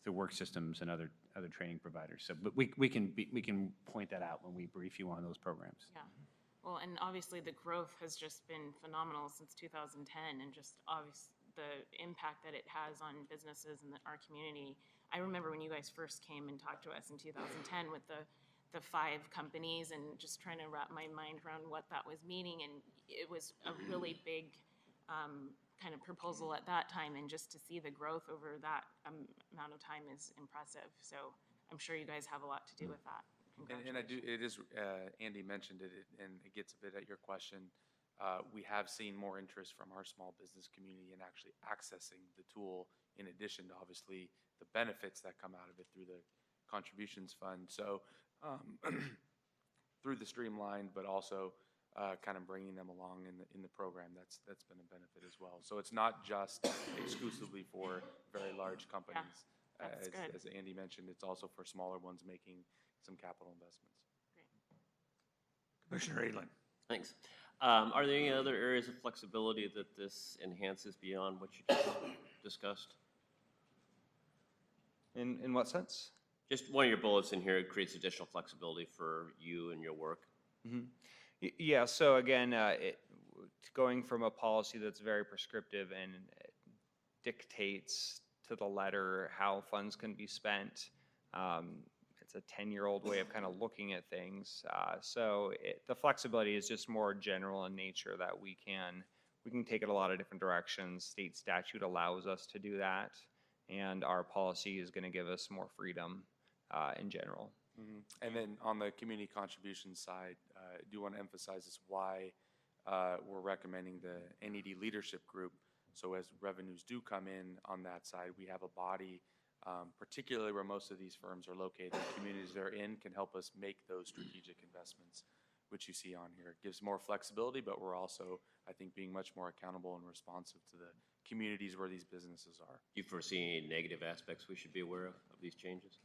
work systems and other training providers. So, but we can point that out when we brief you on those programs. Yeah. Well, and obviously the growth has just been phenomenal since 2010, and just the impact that it has on businesses and our community. I remember when you guys first came and talked to us in 2010 with the 5 companies and just trying to wrap my mind around what that was meaning, and it was a really big kind of proposal at that time, and just to see the growth over that amount of time is impressive. So I'm sure you guys have a lot to do with that. And I do, it is, Andy mentioned it, and it gets a bit at your question. We have seen more interest from our small business community in actually accessing the tool, in addition to obviously the benefits that come out of it through the contributions fund. So through the streamlined, but also kind of bringing them along in the program, that's been a benefit as well. So it's not just exclusively for very large companies. Yeah, as Andy mentioned, it's also for smaller ones making some capital investments. Great. Commissioner Edlin? Thanks. Are there any other areas of flexibility that this enhances beyond what you just discussed? In what sense? Just one of your bullets in here, it creates additional flexibility for you and your work. Mm-hmm. Yeah, so again, going from a policy that's very prescriptive and dictates to the letter how funds can be spent, it's a 10-year-old way of kind of looking at things. So the flexibility is just more general in nature, that we can take it a lot of different directions. State statute allows us to do that, and our policy is going to give us more freedom in general. Mm-hmm. And then on the community contribution side, I do want to emphasize this why we're recommending the NED leadership group. So as revenues do come in on that side, we have a body, particularly where most of these firms are located, communities they're in can help us make those strategic investments, which you see on here. It gives more flexibility, but we're also, I think, being much more accountable and responsive to the communities where these businesses are. Do you foresee any negative aspects we should be aware of these changes?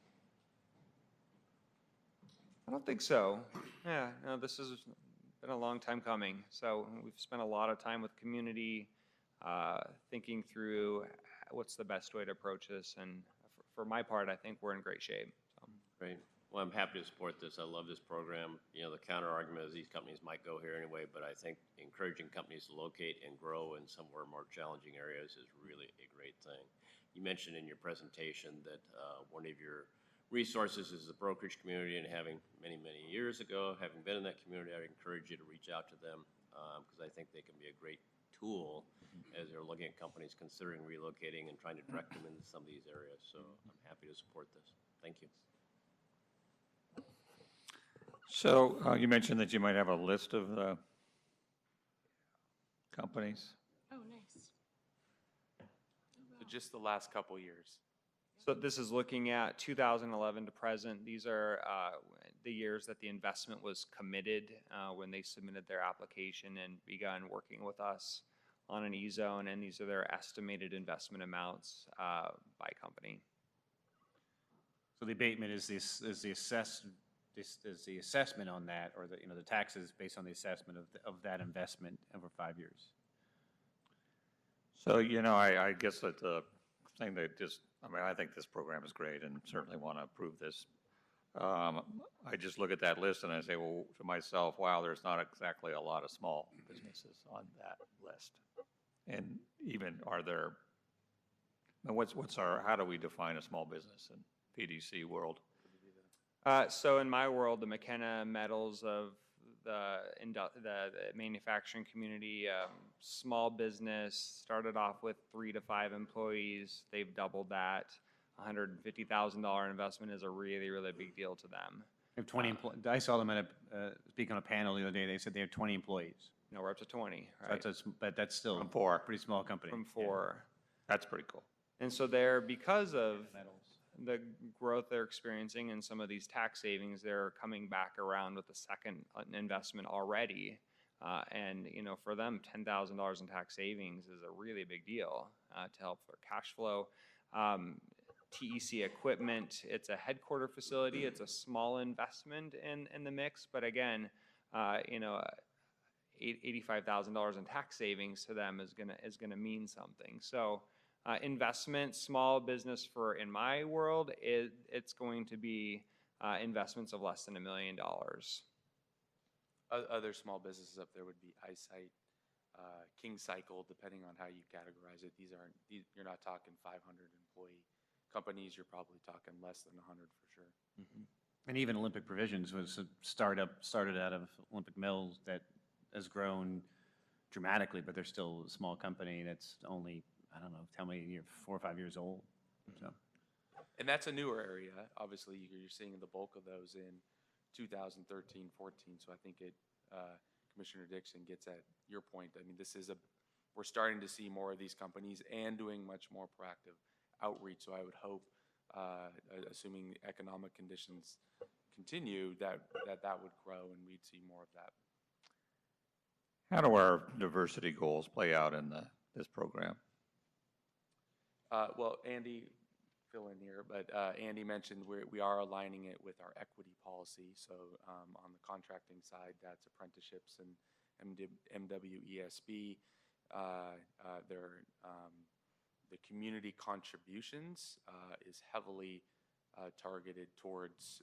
I don't think so. Yeah, no, this has been a long time coming. So we've spent a lot of time with community, thinking through what's the best way to approach this. And for my part, I think we're in great shape. So. Great. Well, I'm happy to support this. I love this program. The counter argument is these companies might go here anyway, but I think encouraging companies to locate and grow in somewhere more challenging areas is really a great thing. You mentioned in your presentation that one of your resources is the brokerage community, and having many years ago, having been in that community, I would encourage you to reach out to them because I think they can be a great tool as they're looking at companies considering relocating and trying to direct them into some of these areas. So I'm happy to support this. Thank you. So you mentioned that you might have a list of companies. Oh, nice. So just the last couple years. So this is looking at 2011 to present. These are the years that the investment was committed when they submitted their application and begun working with us on an E-zone, and these are their estimated investment amounts by company. So the abatement is the assessment on that, or the, the taxes based on the assessment of that investment over 5 years. So, I guess that the thing that I think this program is great and certainly want to approve this. I just look at that list and I say, well, to myself, wow, there's not exactly a lot of small businesses on that list. And even how do we define a small business in PDC world? So in my world, the McKenna Metals of the manufacturing community, small business, started off with 3 to 5 employees. They've doubled that. $150,000 investment is a really, really big deal to them. They have 20 employees. I saw them speak on a panel the other day. They said they have 20 employees. No, we're up to 20, right? So but that's still From 4. a pretty small company. From 4. That's pretty cool. And so because of the growth they're experiencing and some of these tax savings, they're coming back around with a second investment already. And, for them, $10,000 in tax savings is a really big deal to help their cash flow. TEC equipment, it's a headquarter facility. It's a small investment in the mix. But again, $85,000 in tax savings to them is gonna mean something. So investment, small business in my world, it's going to be investments of less than $1 million. Other small businesses up there would be Eyesight, King Cycle, depending on how you categorize it. You're not talking 500 employee companies. You're probably talking less than 100 for sure. Mm-hmm. And even Olympic Provisions was a started out of Olympic Mills that has grown dramatically, but they're still a small company that's only, I don't know, how many years, 4 or 5 years old. So. And that's a newer area. Obviously, you're seeing the bulk of those in 2013, 14. So I think Commissioner Dixon gets at your point. I mean, we're starting to see more of these companies and doing much more proactive outreach. So I would hope, assuming economic conditions continue, that would grow and we'd see more of that. How do our diversity goals play out in this program? Well, Andy, fill in here, but Andy mentioned we are aligning it with our equity policy. So on the contracting side, that's apprenticeships and MWESB. The community contributions is heavily targeted towards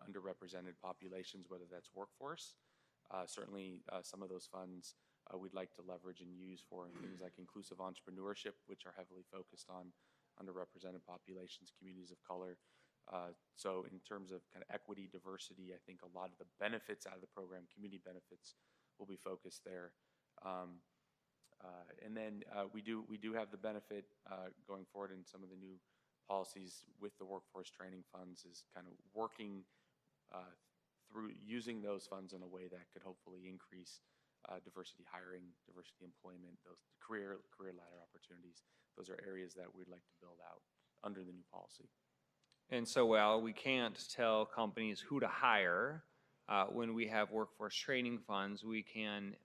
underrepresented populations, whether that's workforce. Certainly, some of those funds we'd like to leverage and use for things like inclusive entrepreneurship, which are heavily focused on underrepresented populations, communities of color. So in terms of kind of equity, diversity, I think a lot of the benefits out of the program, community benefits, will be focused there. And then we do have the benefit going forward in some of the new policies with the workforce training funds is kind of working through using those funds in a way that could hopefully increase diversity hiring, diversity employment, those career ladder opportunities. Those are areas that we'd like to build out under the new policy. And so, while we can't tell companies who to hire, when we have workforce training funds, we can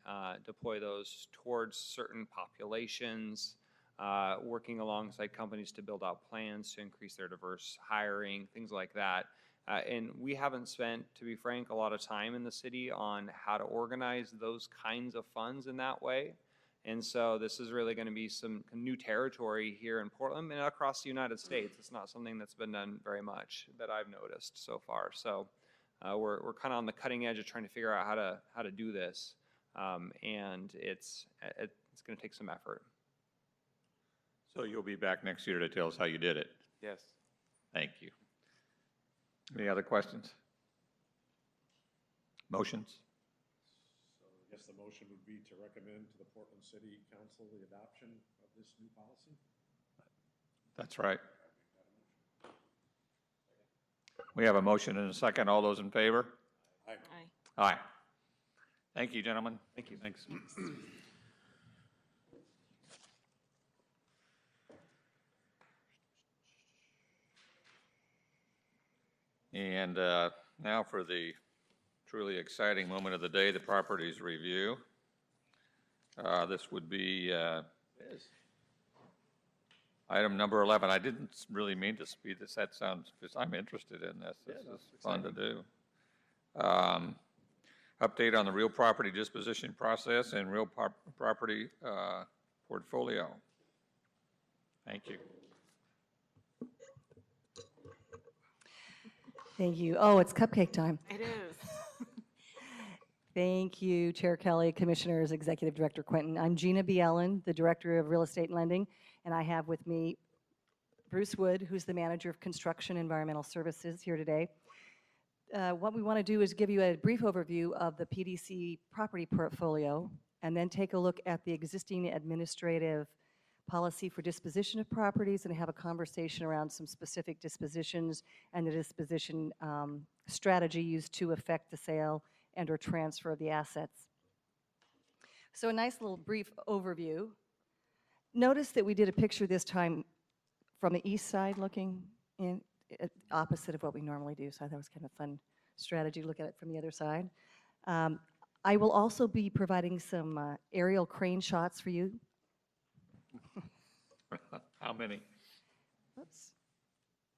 deploy those towards certain populations, working alongside companies to build out plans to increase their diverse hiring, things like that. And we haven't spent, to be frank, a lot of time in the city on how to organize those kinds of funds in that way. And so this is really going to be some new territory here in Portland and across the United States. It's not something that's been done very much that I've noticed so far. So we're kind of on the cutting edge of trying to figure out how to do this, and it's going to take some effort. So you'll be back next year to tell us how you did it. Yes. Thank you. Any other questions? Motions? So I guess guess the motion would be to recommend to the Portland City Council the adoption of this new policy. That's right. We have a motion and a second. All those in favor? Aye. Aye. Thank you, gentlemen. Thank you. Thanks. And now for the truly exciting moment of the day, the properties review. This would be item number 11. I didn't really mean to speed this. That sounds, because I'm interested in this. This is fun to do. Update on the real property disposition process and real property portfolio. Thank you. Thank you. Oh, it's cupcake time. It is. Thank you, Chair Kelly, Commissioners, Executive Director Quinton. I'm Jina Bjelland, the Director of Real Estate and Lending, and I have with me Bruce Wood, who's the Manager of Construction Environmental Services here today. What we want to do is give you a brief overview of the PDC property portfolio and then take a look at the existing administrative policy for disposition of properties and have a conversation around some specific dispositions and the disposition strategy used to effect the sale and or transfer of the assets. So a nice little brief overview. Notice that we did a picture this time from the east side looking in, opposite of what we normally do, so I thought it was kind of a fun strategy to look at it from the other side. I will also be providing some aerial crane shots for you. How many? Oops.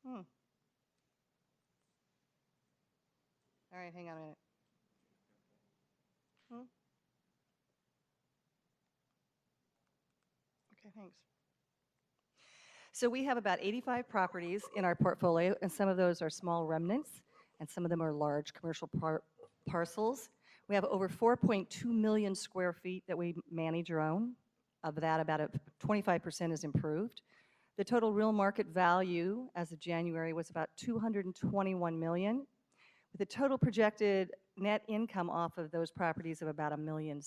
All right, hang on a minute. Okay, thanks. So we have about 85 properties in our portfolio, and some of those are small remnants, and some of them are large commercial parcels. We have over 4.2 million square feet that we manage or own. Of that, about 25% is improved. The total real market value as of January was about $221 million, with a total projected net income off of those properties of about $1.7 million.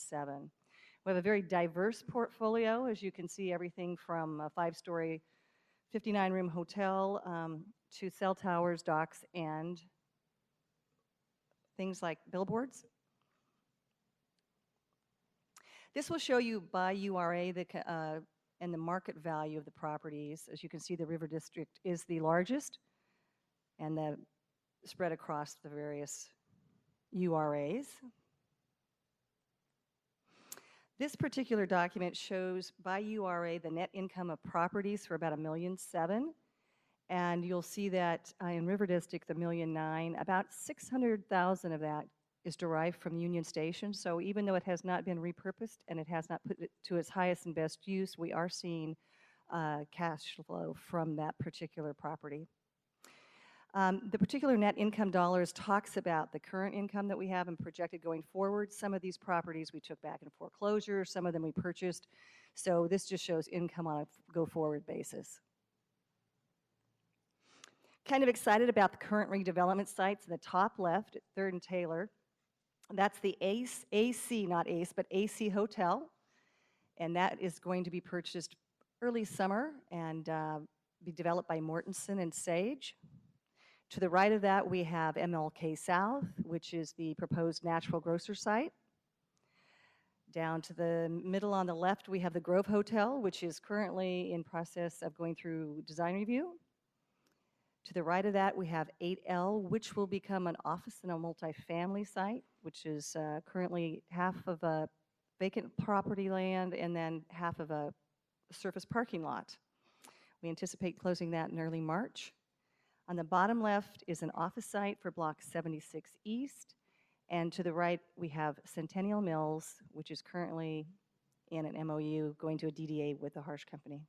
We have a very diverse portfolio, as you can see, everything from a 5-story, 59-room hotel to cell towers, docks, and things like billboards. This will show you by URA and the market value of the properties. As you can see, the River District is the largest, and the spread across the various URAs. This particular document shows by URA the net income of properties for about $1.7 million, and you'll see that in River District, the $1.9 million, about $600,000 of that is derived from Union Station. So even though it has not been repurposed and it has not put it to its highest and best use, we are seeing cash flow from that particular property. The particular net income dollars talks about the current income that we have and projected going forward. Some of these properties we took back in foreclosure, some of them we purchased. So this just shows income on a go-forward basis. Kind of excited about the current redevelopment sites in the top left at 3rd and Taylor. That's the AC, not ACE, but AC Hotel. And that is going to be purchased early summer and be developed by Mortensen and Sage. To the right of that, we have MLK South, which is the proposed natural grocer site. Down to the middle on the left, we have the Grove Hotel, which is currently in process of going through design review. To the right of that, we have 8L, which will become an office and a multifamily site, which is currently half of a vacant property land and then half of a surface parking lot. We anticipate closing that in early March. On the bottom left is an office site for Block 76 East. And to the right, we have Centennial Mills, which is currently in an MOU going to a DDA with the Harsh Company.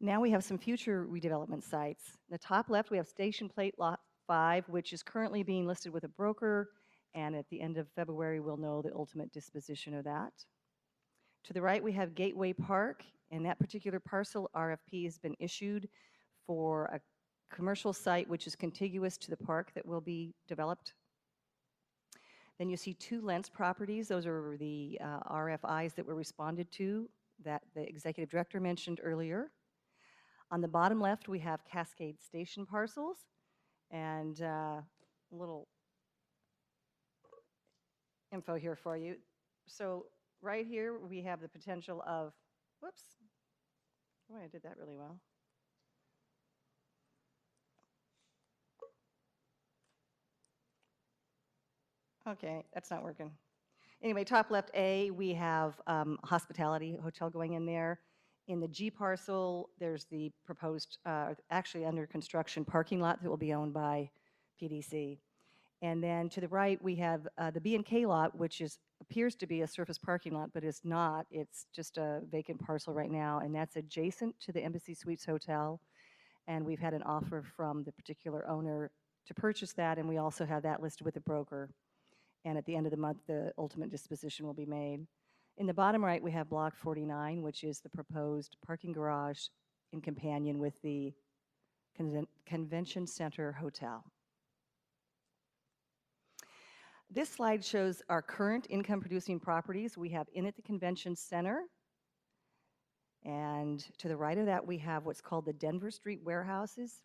Now we have some future redevelopment sites. In the top left, we have Station Plate Lot 5, which is currently being listed with a broker, and at the end of February, we'll know the ultimate disposition of that. To the right, we have Gateway Park, and that particular parcel RFP has been issued for a commercial site which is contiguous to the park that will be developed. Then you see two Lentz properties. Those are the RFIs that were responded to that the executive director mentioned earlier. On the bottom left, we have Cascade Station parcels, and a little info here for you. So right here, we have the potential of, whoops, oh, I did that really well. Okay, that's not working. Anyway, top left A, we have hospitality hotel going in there. In the G parcel, there's the proposed, actually under construction parking lot that will be owned by PDC. And then to the right, we have the B and K lot, which appears to be a surface parking lot, but it's not. It's just a vacant parcel right now, and that's adjacent to the Embassy Suites Hotel. And we've had an offer from the particular owner to purchase that, and we also have that listed with the broker. And at the end of the month, the ultimate disposition will be made. In the bottom right, we have Block 49, which is the proposed parking garage in companion with the Convention Center Hotel. This slide shows our current income-producing properties. We have in at the Convention Center. And to the right of that, we have what's called the Denver Street warehouses.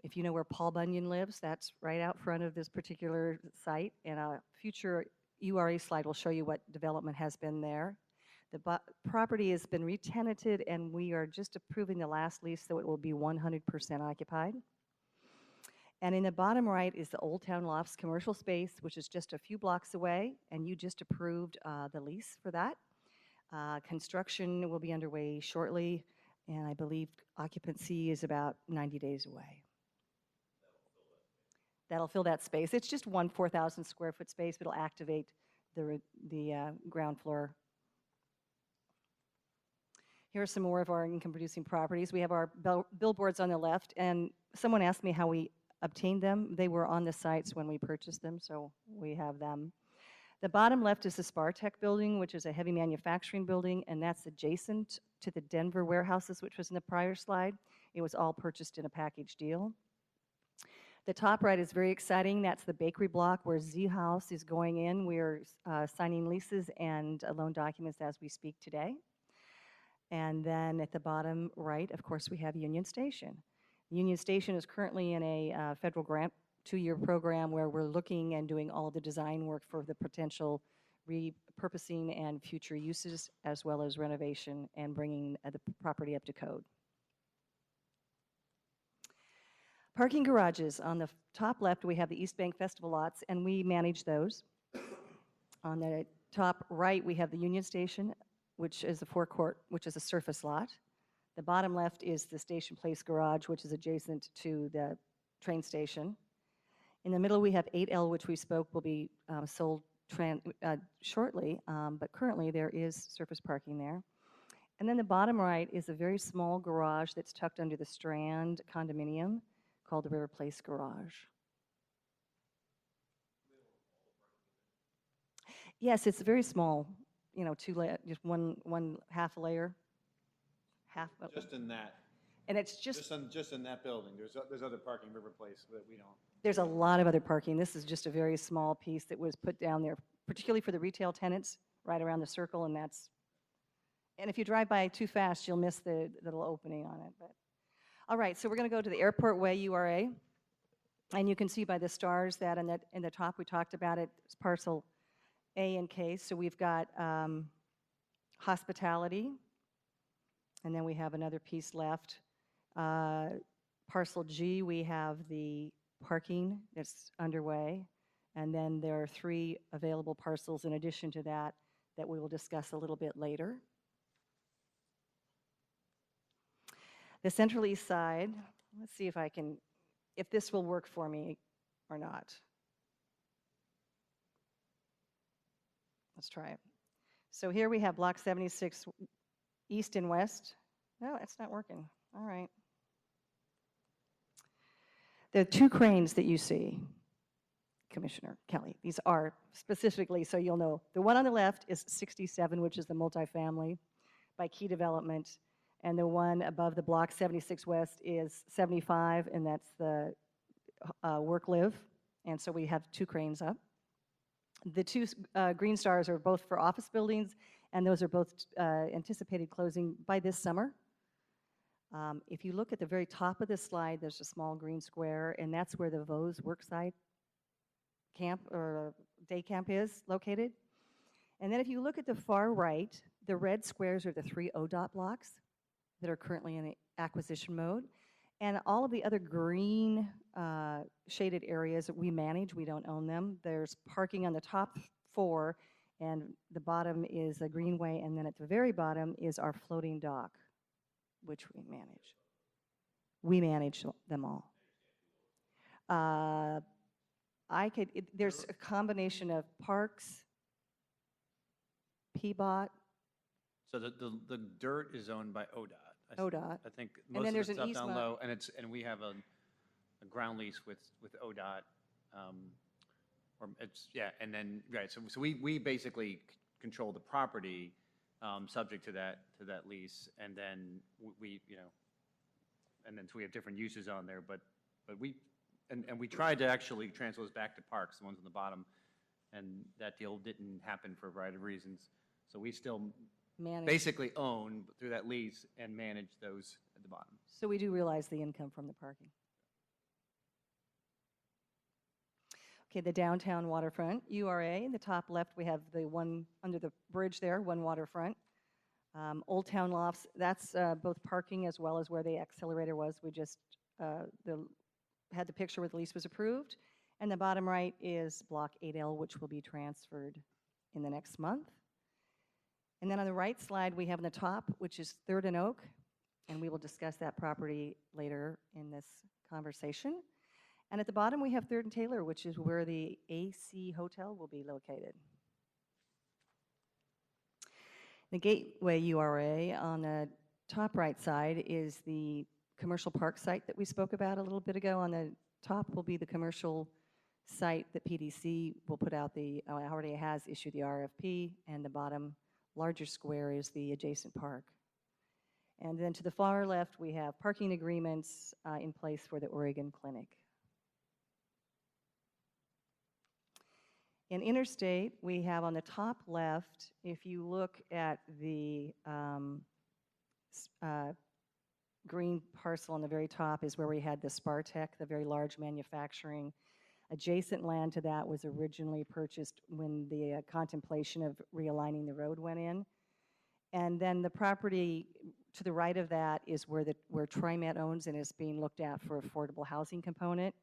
If you know where Paul Bunyan lives, that's right out front of this particular site. And a future URA slide will show you what development has been there. The property has been re-tenanted, and we are just approving the last lease, so it will be 100% occupied. And in the bottom right is the Old Town Lofts commercial space, which is just a few blocks away, and you just approved the lease for that. Construction will be underway shortly, and I believe occupancy is about 90 days away. That'll fill that space. It's just one 4,000 square foot space, but it'll activate the ground floor. Here are some more of our income-producing properties. We have our billboards on the left, and someone asked me how we obtained them. They were on the sites when we purchased them, so we have them. The bottom left is the Spartech building, which is a heavy manufacturing building, and that's adjacent to the Denver warehouses, which was in the prior slide. It was all purchased in a package deal. The top right is very exciting. That's the bakery block where Z House is going in. We're signing leases and loan documents as we speak today. And then at the bottom right, of course, we have Union Station. Union Station is currently in a federal grant 2-year program where we're looking and doing all the design work for the potential repurposing and future uses, as well as renovation and bringing the property up to code. Parking garages. On the top left, we have the East Bank Festival lots, and we manage those. On the top right, we have the Union Station, which is a forecourt, which is a surface lot. The bottom left is the Station Place garage, which is adjacent to the train station. In the middle, we have 8L, which we spoke will be sold shortly, but currently there is surface parking there. And then the bottom right is a very small garage that's tucked under the Strand condominium called the River Place Garage. Yes, it's very small, you know, just one half a layer. Just in that. And it's just in that building. There's other parking River Place that we don't. there's a lot of other parking. This is just a very small piece that was put down there, particularly for the retail tenants, right around the circle, and if you drive by too fast, you'll miss the little opening on it. But all right, so we're going to go to the Airport Way URA, and you can see by the stars that in the top we talked about it, it's parcel A and K. So we've got hospitality, and then we have another piece left. Parcel G, we have the parking that's underway, and then there are 3 available parcels in addition to that that we will discuss a little bit later. The Central East side, let's see if this will work for me or not. Let's try it. So here we have Block 76 East and West. No, it's not working. All right. The 2 cranes that you see, Commissioner Kelly, these are specifically, so you'll know, the one on the left is 67, which is the multifamily by Key Development, and the one above the Block 76 West is 75, and that's the Work Live, and so we have 2 cranes up. The two green stars are both for office buildings, and those are both anticipated closing by this summer. If you look at the very top of this slide, there's a small green square, and that's where the Vos worksite camp or day camp is located. And then if you look at the far right, the red squares are the 3 ODOT blocks that are currently in acquisition mode. And all of the other green shaded areas that we manage, we don't own them. There's parking on the top 4, and the bottom is a greenway, and then at the very bottom is our floating dock, which we manage. We manage them all. There's a combination of parks, PBOT, So the dirt is owned by ODOT. ODOT. I think And most then of there's it's an up down easement. low, and we have a ground lease with ODOT. Or it's, yeah, and then, right, so we basically control the property, subject to that lease, and then we, you know, and then so we have different uses on there, but we, and we tried to actually transfer those back to parks, the ones on the bottom, and that deal didn't happen for a variety of reasons. So we still manage. basically own through that lease and manage those at the bottom. So we do realize the income from the parking. Okay, the downtown waterfront, URA, in the top left, we have the one under the bridge there, One Waterfront. Old Town Lofts, that's both parking as well as where the accelerator was. We just had the picture where the lease was approved. And the bottom right is Block 8L, which will be transferred in the next month. And then on the right slide, we have on the top, which is 3rd and Oak, and we will discuss that property later in this conversation. And at the bottom, we have 3rd and Taylor, which is where the AC Hotel will be located. The Gateway URA on the top right side is the commercial park site that we spoke about a little bit ago. On the top will be the commercial site that PDC will put out already has issued the RFP, and the bottom larger square is the adjacent park. And then to the far left, we have parking agreements in place for the Oregon Clinic. In Interstate, we have on the top left, if you look at the green parcel on the very top is where we had the Spartech, the very large manufacturing. Adjacent land to that was originally purchased when the contemplation of realigning the road went in. And then the property to the right of that is where TriMet owns and is being looked at for affordable housing component.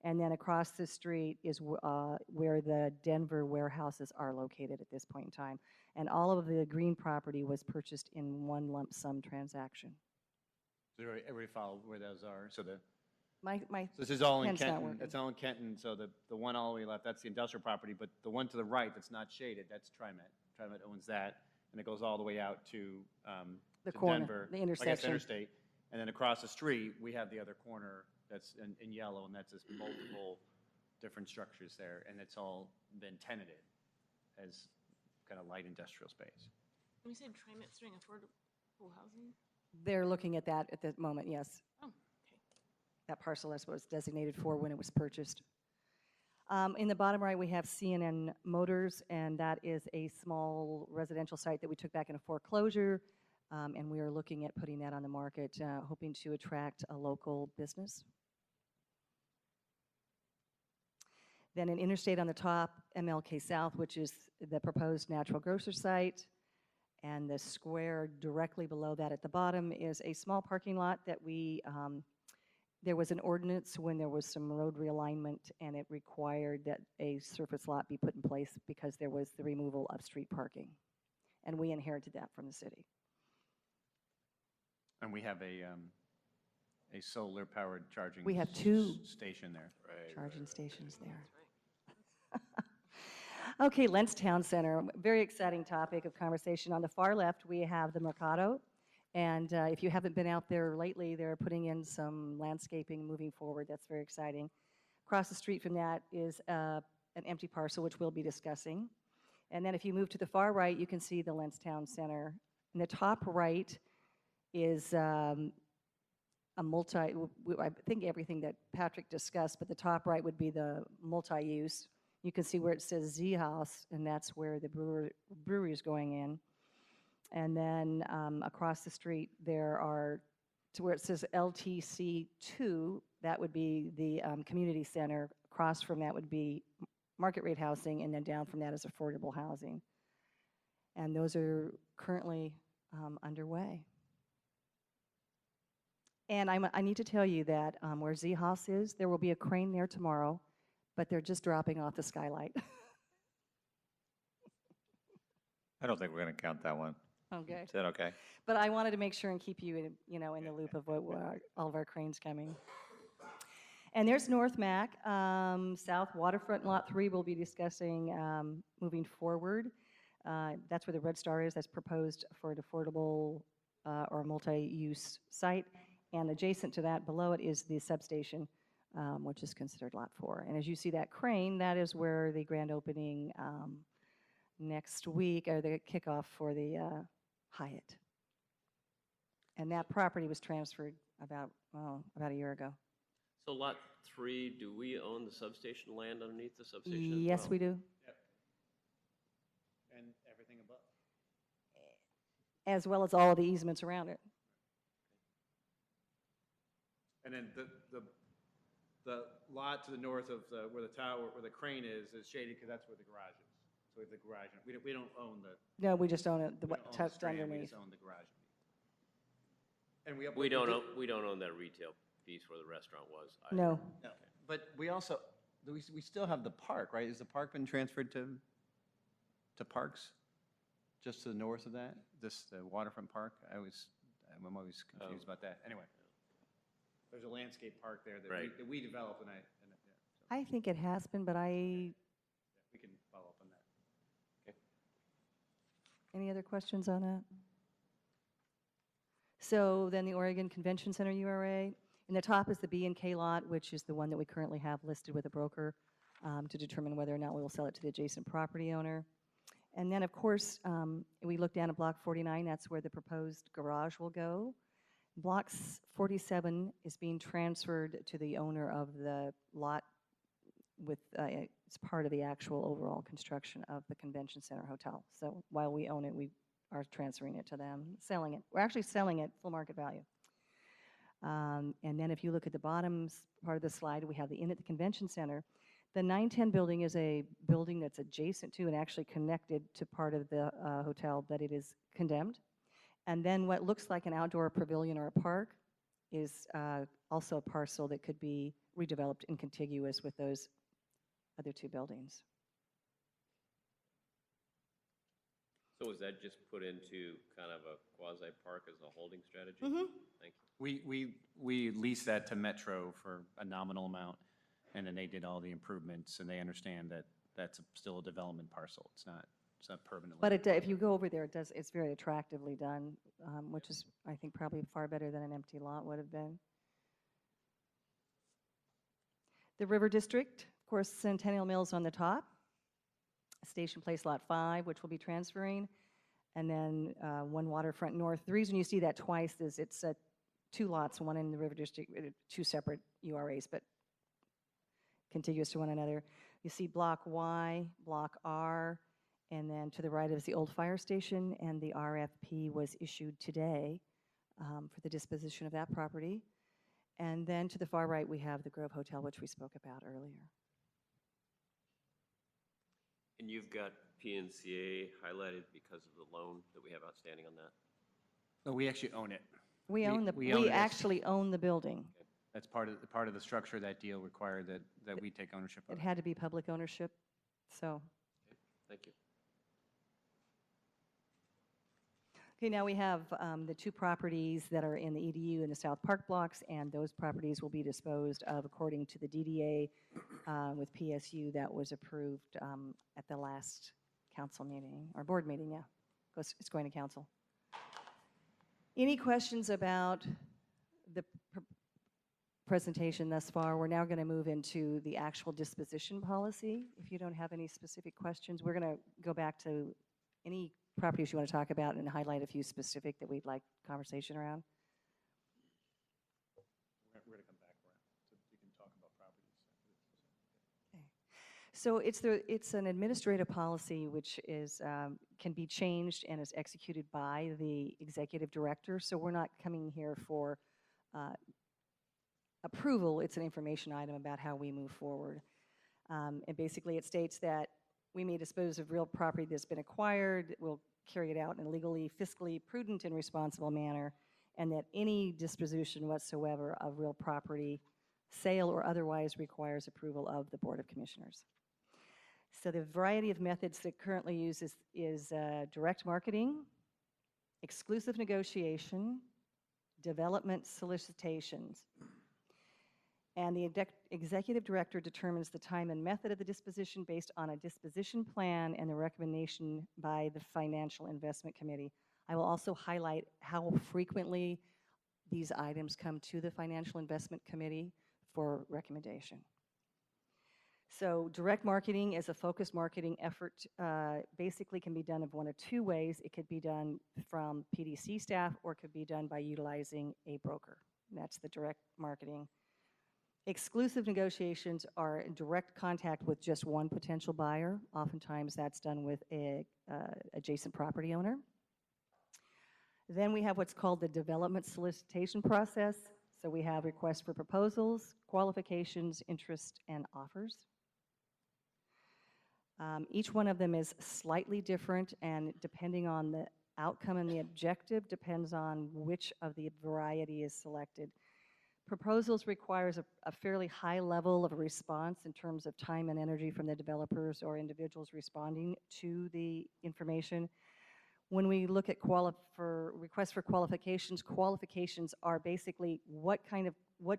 And then across the street is where the Denver warehouses are located at this point in time. And all of the green property was purchased in one lump sum transaction. So everybody follow where those are? So My so this is all in pen's not Kenton. working. It's all in Kenton. So the one all the way left, that's the industrial property, but the one to the right that's not shaded, that's TriMet. TriMet owns that, and it goes all the way out to The to corner, Denver, the I guess intersection. Interstate. And then across the street, we have the other corner that's in yellow, and that's just multiple different structures there, and it's all been tenanted as kind of light industrial space. When you said TriMet's doing affordable housing? They're looking at that at the moment, yes. Oh, okay. That parcel is what it's designated for when it was purchased. In the bottom right, we have CNN Motors, and that is a small residential site that we took back in a foreclosure, and we are looking at putting that on the market, hoping to attract a local business. Then an Interstate on the top, MLK South, which is the proposed natural grocer site, and the square directly below that at the bottom is a small parking lot that we there was an ordinance when there was some road realignment, and it required that a surface lot be put in place because there was the removal of street parking. And we inherited that from the city. And we have a solar-powered charging We have two station there. charging stations there. Okay, Lentz Town Center, very exciting topic of conversation. On the far left, we have the Mercado. And if you haven't been out there lately, they're putting in some landscaping moving forward. That's very exciting. Across the street from that is an empty parcel, which we'll be discussing. And then if you move to the far right, you can see the Lentz Town Center. In the top right is a I think everything that Patrick discussed, but the top right would be the multi-use. You can see where it says Z House, and that's where the brewery is going in. And then across the street, there are, to where it says LTC 2, that would be the community center. Across from that would be market rate housing, and then down from that is affordable housing. And those are currently underway. And I need to tell you that where Z House is, there will be a crane there tomorrow, but they're just dropping off the skylight. I don't think we're going to count that one. Okay. Is that okay? But I wanted to make sure and keep you in the loop of all of our cranes coming. And there's North Mac. South Waterfront Lot 3 we'll be discussing moving forward. That's where the Red Star is. That's proposed for an affordable or multi-use site. And adjacent to that, below it, is the substation, which is considered Lot 4. And as you see that crane, that is where the grand opening next week, or the kickoff for the Hyatt. And that property was transferred about a year ago. So Lot 3, do we own the substation land underneath the substation as Yes, well? we do. And everything above. As well as all of the easements around it. And then the lot to the north of where the tower, where the crane is shaded because that's where the garage is. So we have the garage. We don't own the. No, we just own it, we don't own the tucked strand, We underneath. just own the garage. And We don't own that retail piece where the restaurant was either. No. No, but we also, we still have the park, right? Has the park been transferred to Parks? Just to the north of that? The Waterfront Park? I'm always confused about that. Anyway. There's a landscape park there Right. that we developed, and I think it has been, but we can follow up on that. any other questions on that? So then the Oregon Convention Center URA. In the top is the B and K lot, which is the one that we currently have listed with a broker to determine whether or not we will sell it to the adjacent property owner. And then, of course, we look down at Block 49. That's where the proposed garage will go. Block 47 is being transferred to the owner of the lot with, it's part of the actual overall construction of the Convention Center Hotel. So while we own it, we are transferring it to them, selling it. We're actually selling it full market value. And then if you look at the bottom part of the slide, we have the Inn at the Convention Center. The 910 building is a building that's adjacent to and actually connected to part of the hotel, but it is condemned. And then what looks like an outdoor pavilion or a park is also a parcel that could be redeveloped and contiguous with those other two buildings. So was that just put into kind of a quasi-park as a holding strategy? Mm-hmm. Thank you. We leased that to Metro for a nominal amount, and then they did all the improvements, and they understand that that's still a development parcel. It's not permanently. But if you go over there, it's very attractively done, which is, I think, probably far better than an empty lot would have been. The River District, of course, Centennial Mills on the top. Station Place Lot 5, which will be transferring, and then one Waterfront North. The reason you see that twice is it's two lots, one in the River District, two separate URAs, but contiguous to one another. You see Block Y, Block R, and then to the right is the old fire station, and the RFP was issued today for the disposition of that property. And then to the far right, we have the Grove Hotel, which we spoke about earlier. And you've got PNCA highlighted because of the loan that we have outstanding on that? No, we actually own it. We own it. actually own the building. That's part of the structure of that deal required that we take ownership of It it. had to be public ownership, so. Thank you. Okay, now we have the two properties that are in the EDU in the South Park blocks, and those properties will be disposed of according to the DDA with PSU that was approved at the last council meeting, or board meeting, yeah. It's going to council. Any questions about the presentation thus far? We're now going to move into the actual disposition policy. If you don't have any specific questions, we're going to go back to any properties you want to talk about and highlight a few specific that we'd like conversation around. We're going to come back around, so you can talk about properties. Okay. So it's an administrative policy which is, can be changed and is executed by the executive director. So we're not coming here for approval. It's an information item about how we move forward. And basically it states that we may dispose of real property that's been acquired, we'll carry it out in a legally, fiscally prudent and responsible manner, and that any disposition whatsoever of real property, sale or otherwise, requires approval of the Board of Commissioners. So the variety of methods that currently use is direct marketing, exclusive negotiation, development solicitations. And the executive director determines the time and method of the disposition based on a disposition plan and the recommendation by the Financial Investment Committee. I will also highlight how frequently these items come to the Financial Investment Committee for recommendation. So direct marketing is a focused marketing effort, basically can be done of one of two ways. It could be done from PDC staff or it could be done by utilizing a broker. That's the direct marketing. Exclusive negotiations are in direct contact with just one potential buyer. Oftentimes that's done with a adjacent property owner. Then we have what's called the development solicitation process. So we have requests for proposals, qualifications, interest, and offers. Each one of them is slightly different, and depending on the outcome and the objective depends on which of the variety is selected. Proposals requires a fairly high level of response in terms of time and energy from the developers or individuals responding to the information. When we look at requests for qualifications, qualifications are basically what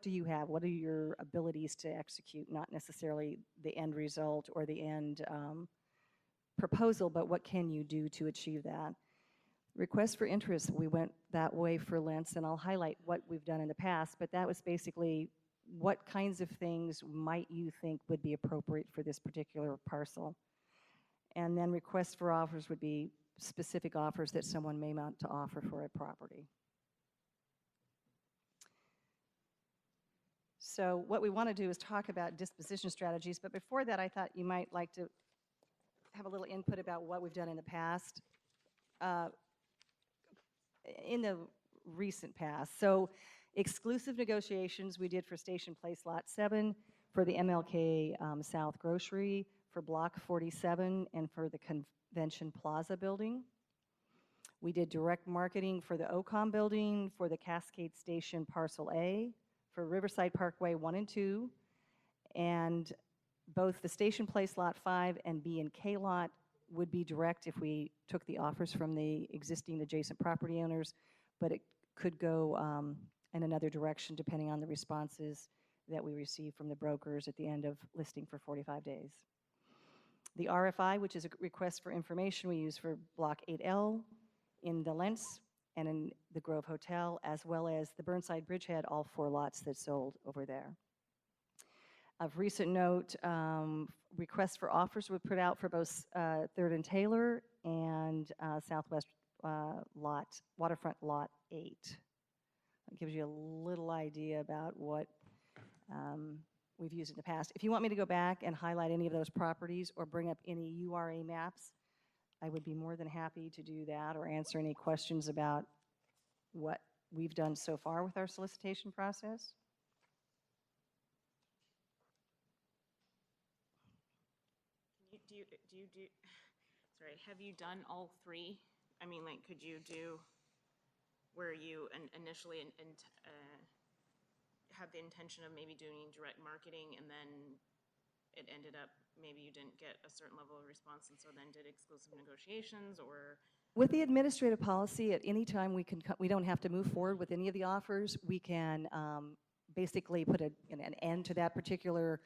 do you have? What are your abilities to execute? Not necessarily the end result or the end proposal, but what can you do to achieve that? Requests for interest, we went that way for Lentz, and I'll highlight what we've done in the past, but that was basically what kinds of things might you think would be appropriate for this particular parcel. And then requests for offers would be specific offers that someone may want to offer for a property. So what we want to do is talk about disposition strategies, but before that I thought you might like to have a little input about what we've done in the past. In the recent past. So exclusive negotiations we did for Station Place Lot 7, for the MLK South Grocery, for Block 47, and for the Convention Plaza building. We did direct marketing for the OCOM building, for the Cascade Station Parcel A, for Riverside Parkway 1 and 2, and both the Station Place Lot 5 and B and K lot would be direct if we took the offers from the existing adjacent property owners, but it could go in another direction depending on the responses that we receive from the brokers at the end of listing for 45 days. The RFI, which is a request for information we use for Block 8L in the Lentz and in the Grove Hotel, as well as the Burnside Bridgehead, all 4 lots that sold over there. Of recent note, requests for offers were put out for both 3rd and Taylor and Southwest Waterfront Lot 8. That gives you a little idea about what we've used in the past. If you want me to go back and highlight any of those properties or bring up any URA maps, I would be more than happy to do that or answer any questions about what we've done so far with our solicitation process. Have you done all 3? I mean, like, could you do where you initially had the intention of maybe doing direct marketing and then it ended up maybe you didn't get a certain level of response and so then did exclusive negotiations, or? With the administrative policy, at any time we don't have to move forward with any of the offers. We can basically put an end to that particular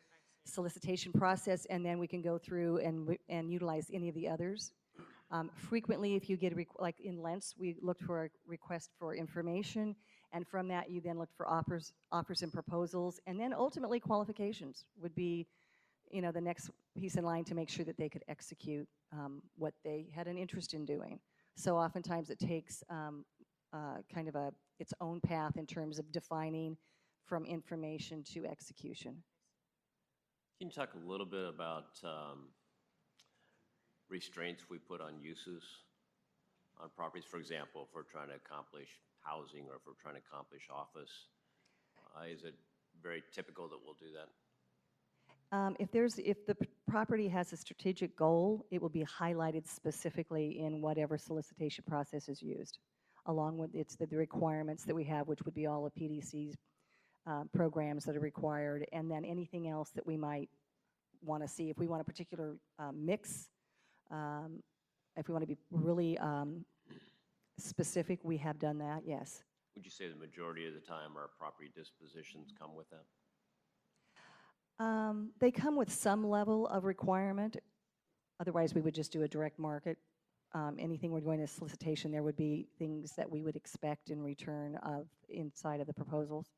solicitation process, and then we can go through and utilize any of the others. Frequently, if you get like in Lentz, we looked for a request for information, and from that you then looked for offers and proposals, and then ultimately qualifications would be, the next piece in line to make sure that they could execute what they had an interest in doing. So oftentimes it takes kind of its own path in terms of defining from information to execution. Can you talk a little bit about restraints we put on uses on properties? For example, if we're trying to accomplish housing or if we're trying to accomplish office, is it very typical that we'll do that? If the property has a strategic goal, it will be highlighted specifically in whatever solicitation process is used, along with the requirements that we have, which would be all of PDC's programs that are required, and then anything else that we might want to see. If we want a particular mix, if we want to be really specific, we have done that, yes. Would you say the majority of the time our property dispositions come with that? They come with some level of requirement. Otherwise, we would just do a direct market. Anything we're doing a solicitation, there would be things that we would expect in return of inside of the proposals.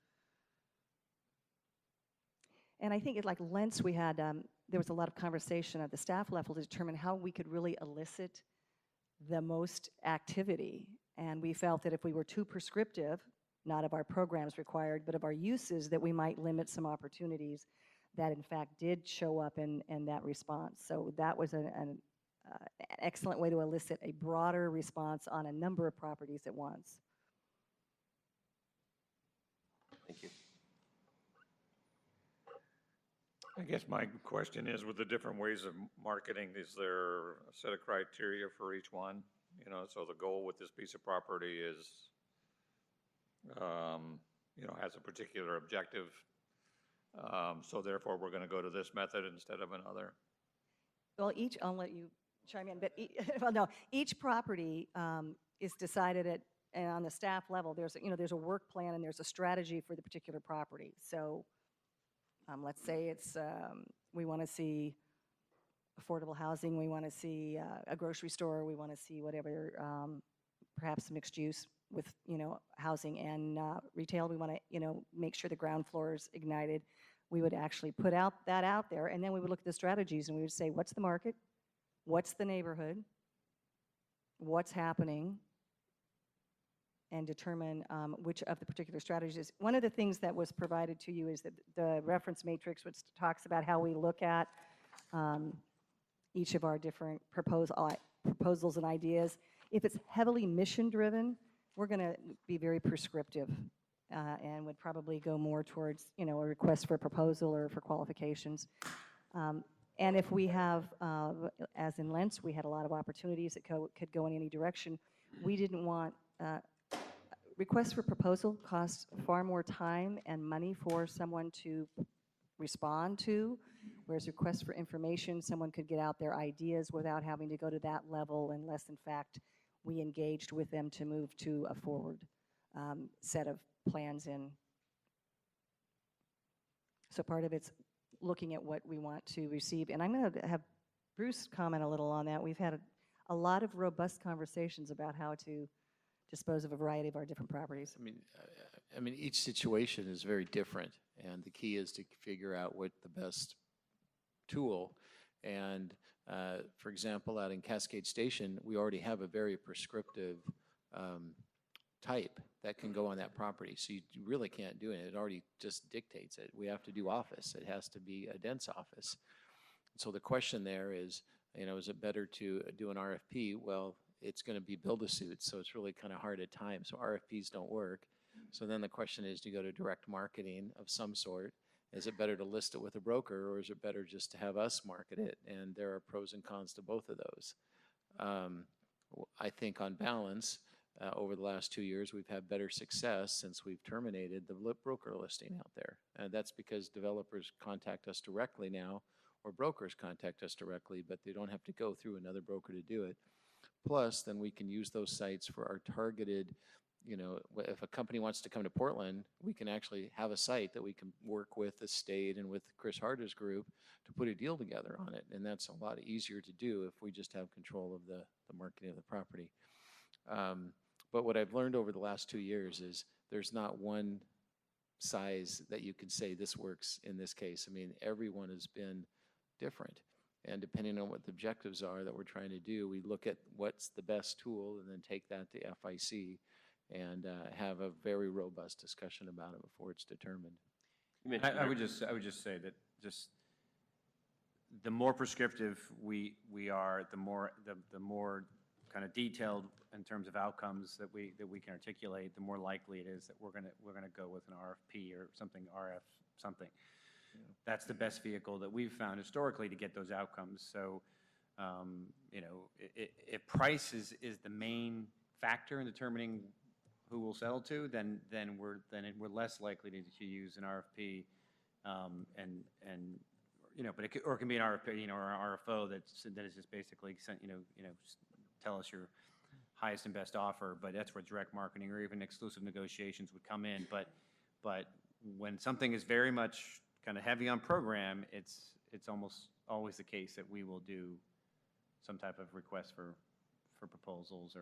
And I think like Lentz, we had, there was a lot of conversation at the staff level to determine how we could really elicit the most activity. And we felt that if we were too prescriptive, not of our programs required, but of our uses, that we might limit some opportunities that in fact did show up in that response. So that was an excellent way to elicit a broader response on a number of properties at once. Thank you. I guess my question is, with the different ways of marketing, is there a set of criteria for each one? You know, so the goal with this piece of property is, you know, has a particular objective. So therefore, we're going to go to this method instead of another. Well, I'll let you chime in, but well, no, each property is decided on the staff level. There's a work plan and there's a strategy for the particular property. So let's say it's, we want to see affordable housing, we want to see a grocery store, we want to see whatever, perhaps mixed use with, housing and retail. We want to, make sure the ground floor is ignited. We would actually put that out there, and then we would look at the strategies and we would say, what's the market? What's the neighborhood? What's happening? And determine which of the particular strategies. One of the things that was provided to you is that the reference matrix, which talks about how we look at each of our different proposals and ideas. If it's heavily mission-driven, we're going to be very prescriptive and would probably go more towards, a request for a proposal or for qualifications. And if we have, as in Lentz, we had a lot of opportunities that could go in any direction. We didn't want requests for proposal cost far more time and money for someone to respond to, whereas requests for information, someone could get out their ideas without having to go to that level unless, in fact, we engaged with them to move to a forward set of plans in. So part of it's looking at what we want to receive. And I'm going to have Bruce comment a little on that. We've had a lot of robust conversations about how to dispose of a variety of our different properties. I mean, each situation is very different, and the key is to figure out what the best tool. And for example, out in Cascade Station, we already have a very prescriptive type that can go on that property. So you really can't do it. It already just dictates it. We have to do office. It has to be a dense office. So the question there is, is it better to do an RFP? Well, it's going to be build-a-suit, so it's really kind of hard at times. So RFPs don't work. So then the question is, do you go to direct marketing of some sort? Is it better to list it with a broker, or is it better just to have us market it? And there are pros and cons to both of those. I think on balance, over the last 2 years, we've had better success since we've terminated the broker listing out there. And that's because developers contact us directly now, or brokers contact us directly, but they don't have to go through another broker to do it. Plus, then we can use those sites for our targeted, if a company wants to come to Portland, we can actually have a site that we can work with the state and with Chris Harder's group to put a deal together on it. And that's a lot easier to do if we just have control of the marketing of the property. But what I've learned over the last 2 years is there's not one size that you can say this works in this case. I mean, everyone has been different. And depending on what the objectives are that we're trying to do, we look at what's the best tool and then take that to FIC and have a very robust discussion about it before it's determined. I would just say that just the more prescriptive we are, the more kind of detailed in terms of outcomes that we can articulate, the more likely it is that we're gonna go with an RFP or something, RF something. That's the best vehicle that we've found historically to get those outcomes. So, you know, if price is the main factor in determining who we'll settle to, then we're less likely to use an RFP, and you know, but it can be an RFP, you know, or an RFO that is just basically sent, you know, tell us your highest and best offer, but that's where direct marketing or even exclusive negotiations would come in. But when something is very much kind of heavy on program, it's almost always the case that we will do some type of request for proposals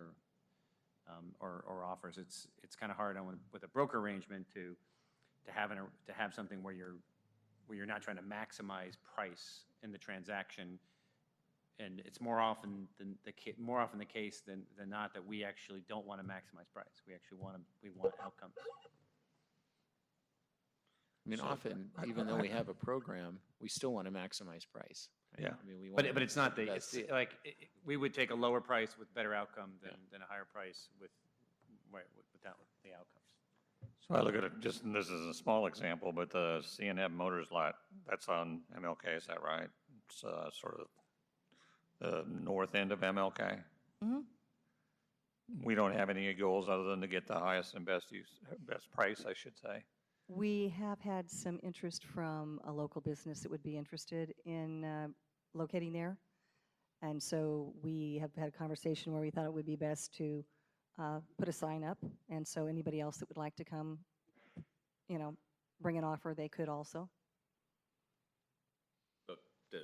or offers. It's kind of hard with a broker arrangement to have something where you're not trying to maximize price in the transaction. And it's more often the case than not that we actually don't want to maximize price. We actually want outcomes. I mean, often, even though we have a program, we still want to maximize price. Right? Yeah. I mean, we want But it's not that's- we would take a lower price with better outcome than a higher price without the outcomes. So I look at it, just, and this is a small example, but the C&M Motors lot, that's on MLK, is that right? It's sort of the north end of MLK. We don't have any goals other than to get the highest and best price, I should say. We have had some interest from a local business that would be interested in locating there. And so we have had a conversation where we thought it would be best to put a sign up. And so anybody else that would like to come, you know, bring an offer, they could also. But to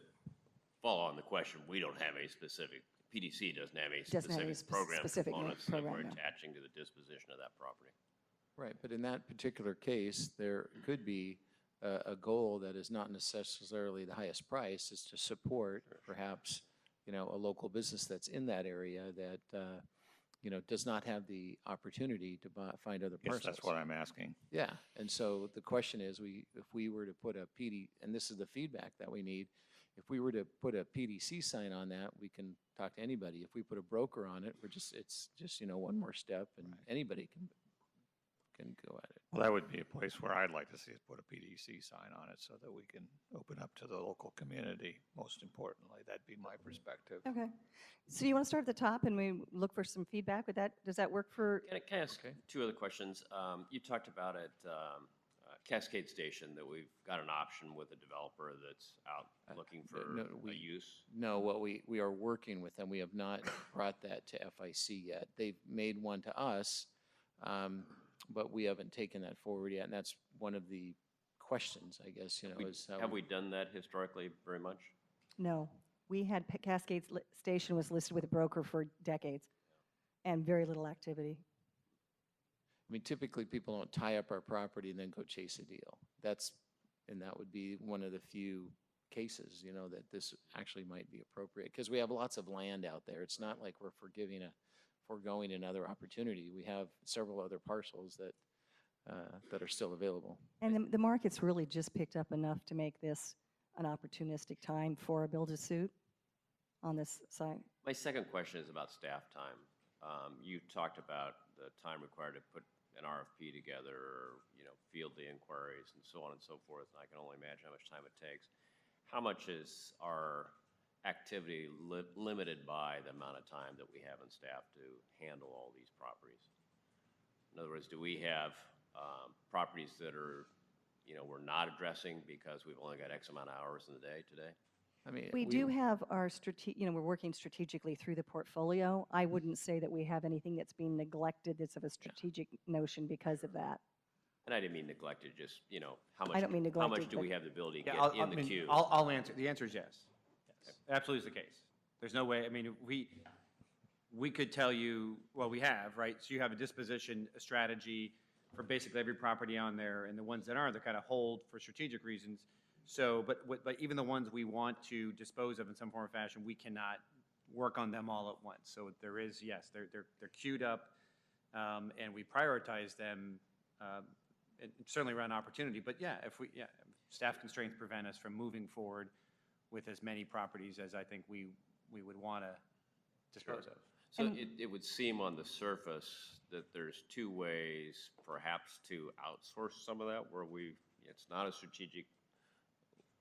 follow on the question, we don't have any specific, PDC doesn't have any Doesn't have any specific program specific components that we're program, no. attaching to the disposition of that property. Right, but in that particular case, there could be a goal that is not necessarily the highest price, is to support perhaps, you know, a local business that's in that area that, you know, does not have the opportunity to find other Yes, parcels. that's what I'm asking. Yeah, and so the question is, if we were to put a and this is the feedback that we need, if we were to put a PDC sign on that, we can talk to anybody. If we put a broker on it, it's just, you know, one more step, and anybody can go at it. Well, that would be a place where I'd like to see us put a PDC sign on it so that we can open up to the local community, most importantly. That'd be my perspective. Okay. So you want to start at the top and we look for some feedback with that? Does that work for? Can I ask two other questions? You talked about at Cascade Station that we've got an option with a developer that's out looking for a use. No, what we are working with them. We have not brought that to FIC yet. They've made one to us, but we haven't taken that forward yet, and that's one of the questions, I guess, you know, is how Have we done that historically very much? No. We had Cascade Station was listed with a broker for decades and very little activity. I mean, typically, people don't tie up our property and then go chase a deal. And that would be one of the few cases, you know, that this actually might be appropriate, because we have lots of land out there. It's not like we're foregoing another opportunity. We have several other parcels that are still available. And the market's really just picked up enough to make this an opportunistic time for a build-to-suit on this site. My second question is about staff time. You talked about the time required to put an RFP together, or, you know, field the inquiries and so on and so forth. And I can only imagine how much time it takes. How much is our activity limited by the amount of time that we have in staff to handle all these properties? In other words, do we have properties that are, you know, we're not addressing because we've only got X amount of hours in the day today? I mean, We do have our we're working strategically through the portfolio. I wouldn't say that we have anything that's being neglected that's of a strategic notion because of that. And I didn't mean neglected, just, you know, how I don't mean much neglected, do we but- have the ability to Yeah, get in the queue? I'll answer. The answer is yes. Absolutely is the case. There's no way, I mean, we could tell you, well, we have, right? So you have a disposition, a strategy for basically every property on there, and the ones that aren't, they're kind of hold for strategic reasons. So, but even the ones we want to dispose of in some form or fashion, we cannot work on them all at once. So there is, yes, they're queued up, and we prioritize them, and certainly around opportunity. But yeah, if staff constraints prevent us from moving forward with as many properties as I think we would want to dispose of. So it would seem on the surface that there's two ways perhaps to outsource some of that where it's not a strategic,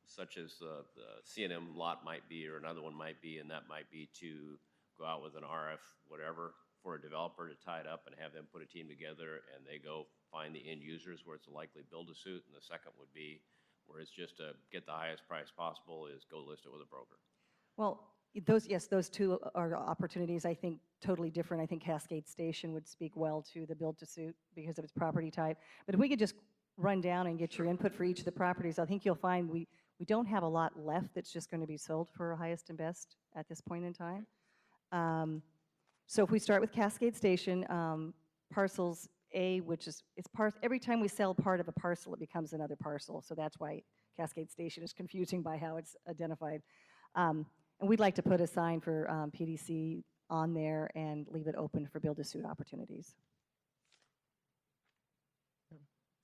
such as the C&M lot might be, or another one might be, and that might be to go out with an RF, whatever, for a developer to tie it up and have them put a team together and they go find the end users where it's a likely build-to-suit. And the second would be where it's just to get the highest price possible is go list it with a broker. Well, those two are opportunities, I think, totally different. I think Cascade Station would speak well to the build-to-suit because of its property type. But if we could just run down and get your input for each of the properties, I think you'll find we don't have a lot left that's just going to be sold for highest and best at this point in time. So if we start with Cascade Station, parcels A, which is, every time we sell part of a parcel, it becomes another parcel. So that's why Cascade Station is confusing by how it's identified. And we'd like to put a sign for PDC on there and leave it open for build-to-suit opportunities.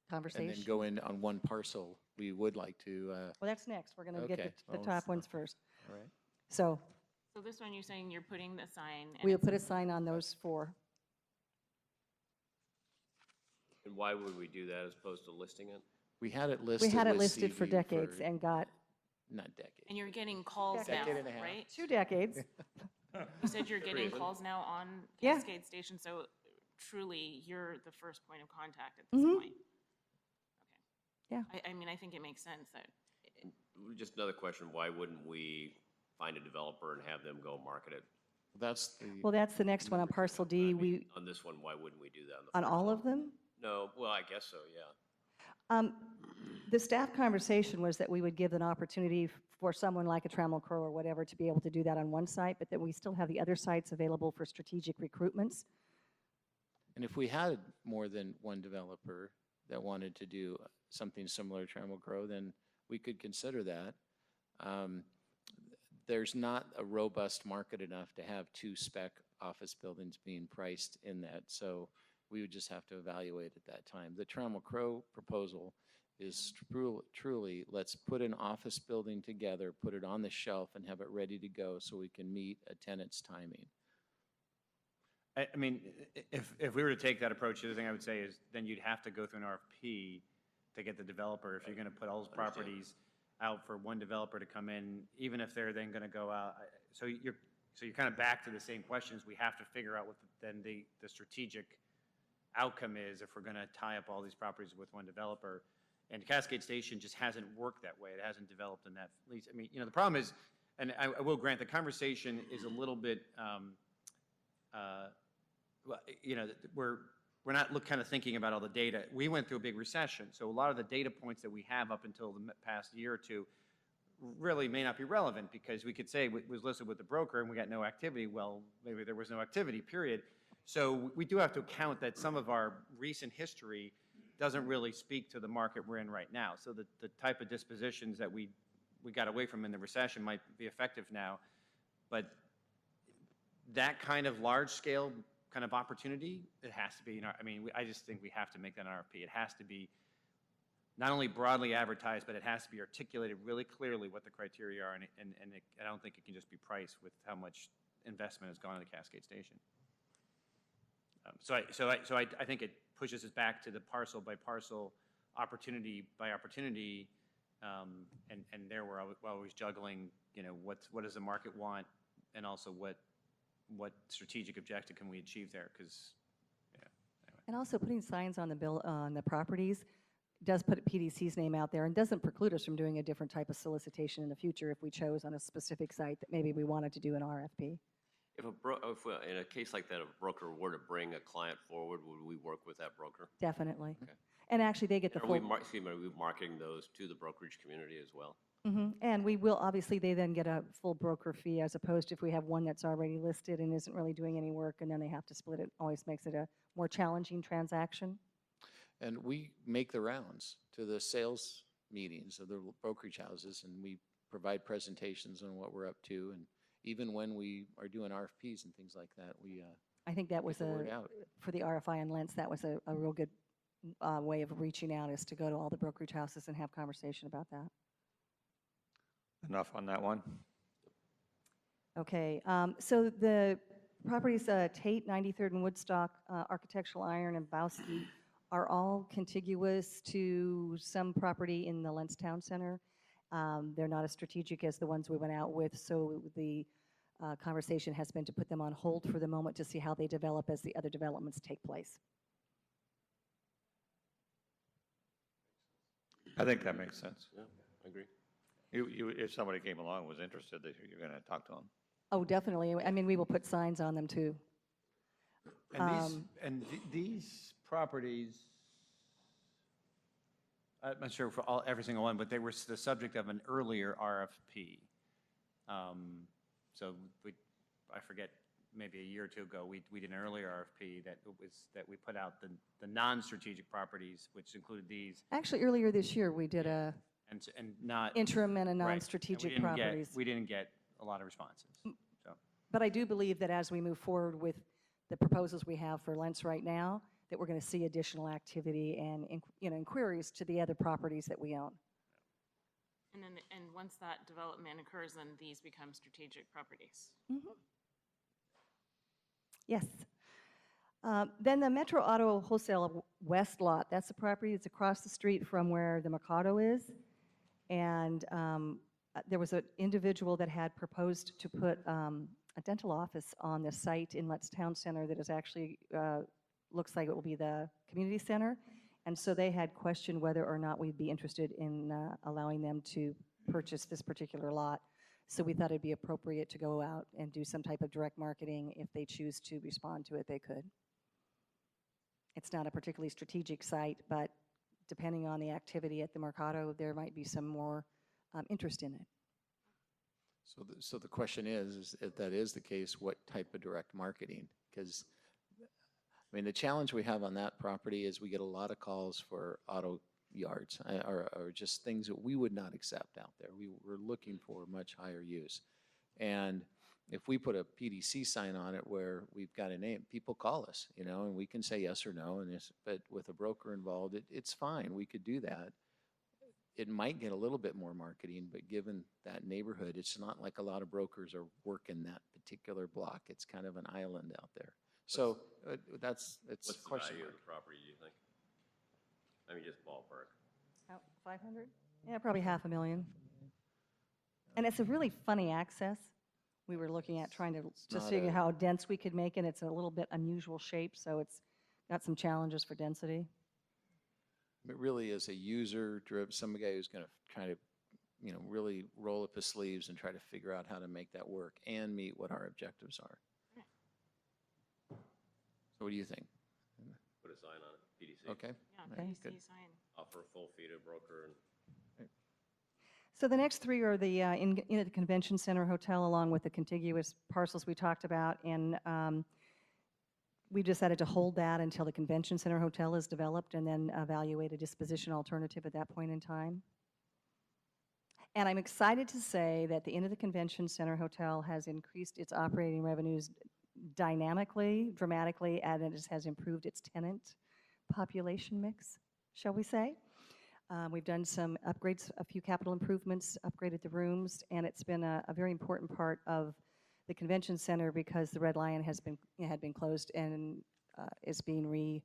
Conversation? And then go in on one parcel. We would like to, Well, that's next. We're going to get Okay. the top ones first. all right. So So this one, you're saying you're putting the sign. and we'll it's- put a sign on those 4. And why would we do that as opposed to listing it? We had it listed. We had it with listed for Seaview decades and got Not decades. And you're getting calls now, Decade and a half. right? 2 decades. You said you're getting reason. calls now on Yeah. Cascade Station, so truly, you're the first point of contact at this Mhm. point? Yeah. Okay. I mean, I think it makes sense that, Just another question, why wouldn't we find a developer and have them go market it? That's Well, that's the next one on parcel D. I mean, We, on this one, why wouldn't we do that? on first all one? of them? No, well, I guess so, yeah. The staff conversation was that we would give an opportunity for someone like a Trammell Crow or whatever to be able to do that on one site, but that we still have the other sites available for strategic recruitments. And if we had more than one developer that wanted to do something similar to Trammell Crow, then we could consider that. There's not a robust market enough to have 2 spec office buildings being priced in that, so we would just have to evaluate at that time. The Trammell Crow proposal is truly, let's put an office building together, put it on the shelf, and have it ready to go so we can meet a tenant's timing. I mean, if we were to take that approach, the other thing I would say is then you'd have to go through an RFP to get the developer, if you're going to put all those properties out for one developer to come in, even if they're then going to go out. So you're kind of back to the same questions. We have to figure out what then the strategic outcome is if we're going to tie up all these properties with one developer. And Cascade Station just hasn't worked that way. It hasn't developed in that lease. I mean, the problem is, and I will grant the conversation is a little bit, we're not kind of thinking about all the data. We went through a big recession, so a lot of the data points that we have up until the past year or two really may not be relevant because we could say it was listed with the broker and we got no activity. Well, maybe there was no activity, period. So we do have to account that some of our recent history doesn't really speak to the market we're in right now. So the type of dispositions that we got away from in the recession might be effective now, but that kind of large-scale kind of opportunity, it has to be, I just think we have to make that an RFP. It has to be not only broadly advertised, but it has to be articulated really clearly what the criteria are, and I don't think it can just be priced with how much investment has gone into Cascade Station. So I think it pushes us back to the parcel by parcel, opportunity by opportunity, and there we're always juggling, what does the market want, and also what strategic objective can we achieve there? Because, yeah. Anyway. And also putting signs on the properties does put PDC's name out there and doesn't preclude us from doing a different type of solicitation in the future if we chose on a specific site that maybe we wanted to do an RFP. If in a case like that, if a broker were to bring a client forward, would we work with that broker? Definitely. Okay. And actually, they get the Are full. are we marketing those to the brokerage community as well? And we will, obviously, they then get a full broker fee as opposed to if we have one that's already listed and isn't really doing any work and then they have to split it. Always makes it a more challenging transaction. And we make the rounds to the sales meetings of the brokerage houses, and we provide presentations on what we're up to. And even when we are doing RFPs and things like that, we I think that was get the word out. for the RFI and Lentz, that was a real good way of reaching out, is to go to all the brokerage houses and have conversation about that. Enough on that one? Okay, so the properties Tate, 93rd and Woodstock, Architectural Iron, and Bowski are all contiguous to some property in the Lentz Town Center. They're not as strategic as the ones we went out with, so the conversation has been to put them on hold for the moment to see how they develop as the other developments take place. I think that makes sense. Yeah, I agree. If somebody came along and was interested, you're going to talk to them. Oh, definitely. I mean, we will put signs on them too. And these properties, I'm not sure for every single one, but they were the subject of an earlier RFP. So I forget, maybe a year or two ago, we did an earlier RFP that we put out the non-strategic properties, which included these. Actually, earlier this year, we did a And not. interim and a right, and non-strategic properties. We didn't get a lot of responses, so. But I do believe that as we move forward with the proposals we have for Lentz right now, that we're going to see additional activity and inquiries to the other properties that we own. And once that development occurs, then these become strategic properties. Yes. Then the Metro Auto Wholesale West Lot, that's the property that's across the street from where the Mercado is. And there was an individual that had proposed to put a dental office on the site in Lentz Town Center that is actually, looks like it will be the community center. And so they had questioned whether or not we'd be interested in allowing them to purchase this particular lot. So we thought it'd be appropriate to go out and do some type of direct marketing. If they choose to respond to it, they could. It's not a particularly strategic site, but depending on the activity at the Mercado, there might be some more interest in it. So the question is if that is the case, what type of direct marketing? Because, I mean, the challenge we have on that property is we get a lot of calls for auto yards or just things that we would not accept out there. We're looking for much higher use. And if we put a PDC sign on it where we've got a name, people call us, and we can say yes or no. But with a broker involved, it's fine. We could do that. It might get a little bit more marketing, but given that neighborhood, it's not like a lot of brokers are working that particular block. It's kind of an island out there. So it's What's a the question value mark. of the property, do you think? I mean, just ballpark. About 500? Yeah, probably $500,000. And it's a really funny access. We were looking at trying to just figure how dense we could make it. It's a little bit unusual shape, so it's got some challenges for density. It really is a user-driven, some guy who's going to try to, really roll up his sleeves and try to figure out how to make that work and meet what our objectives are. So what do you think? Put a sign on it, PDC. Okay? Yeah, Okay, PDC good. sign. Offer a full fee to broker and. So the next three are the in the Convention Center Hotel, along with the contiguous parcels we talked about. And we decided to hold that until the Convention Center Hotel is developed and then evaluate a disposition alternative at that point in time. And I'm excited to say that the Inn of the Convention Center Hotel has increased its operating revenues dynamically, dramatically, and it has improved its tenant population mix, shall we say. We've done some upgrades, a few capital improvements, upgraded the rooms, and it's been a very important part of the convention center because the Red Lion had been closed and is being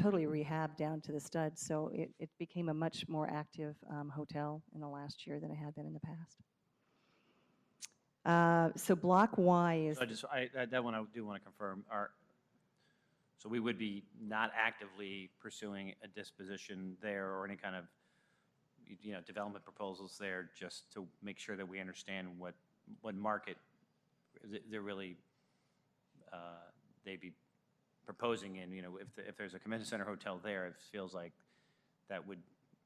totally rehabbed down to the studs. So it became a much more active hotel in the last year than it had been in the past. So Block Y is. That one I do want to confirm. So we would be not actively pursuing a disposition there or any kind of, development proposals there, just to make sure that we understand what market they're really they'd be proposing in. If there's a convention center hotel there, it feels like that would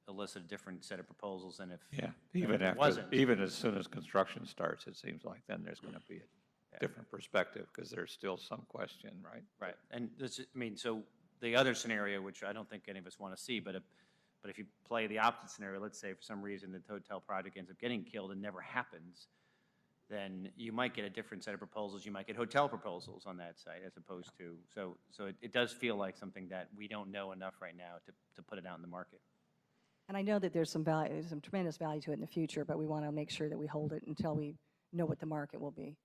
elicit a different set of proposals than if it wasn't. Even as soon as construction starts, it seems like then there's going to be a different perspective because there's still some question, right? Right, and so the other scenario, which I don't think any of us want to see, but if you play the opposite scenario, let's say for some reason the hotel project ends up getting killed and never happens, then you might get a different set of proposals. You might get hotel proposals on that site as opposed to, so it does feel like something that we don't know enough right now to put it out in the market. And I know that there's some value, some tremendous value to it in the future, but we want to make sure that we hold it until we know what the market will be.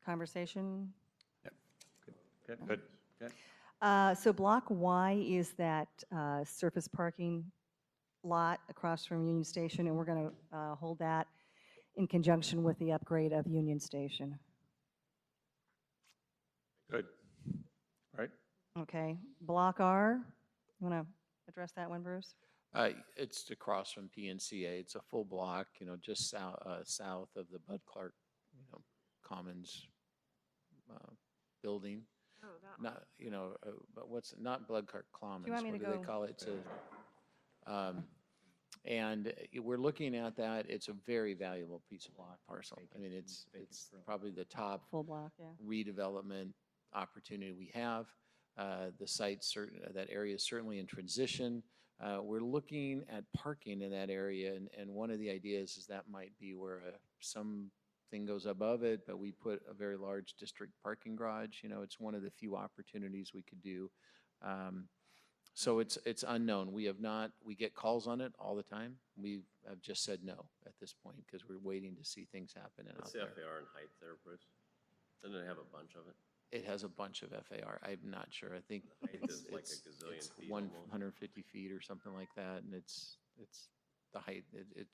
Conversation? Good. Good. So Block Y is that surface parking lot across from Union Station, and we're going to hold that in conjunction with the upgrade of Union Station. Good. Right? Okay. Block R, you want to address that one, Bruce? It's across from PNCA. It's a full block, just south of the Bud Clark, Commons building. Oh, that Not, but not Bud Clark Commons. want me What to do they go- call it? And we're looking at that. It's a very valuable piece of lot parcel. I mean, it's probably the top Full block, yeah. redevelopment opportunity we have. The site, that area is certainly in transition. We're looking at parking in that area, and one of the ideas is that might be where something goes above it, but we put a very large district parking garage. It's one of the few opportunities we could do. So it's unknown. We get calls on it all the time. We have just said no at this point because we're waiting to see things happen out What's the there. FAR and height there, Bruce? Doesn't it have a bunch of it? It has a bunch of FAR. I'm not sure. I think Height is like a gazillion it's feet almost. 150 feet or something like that, and it's the height.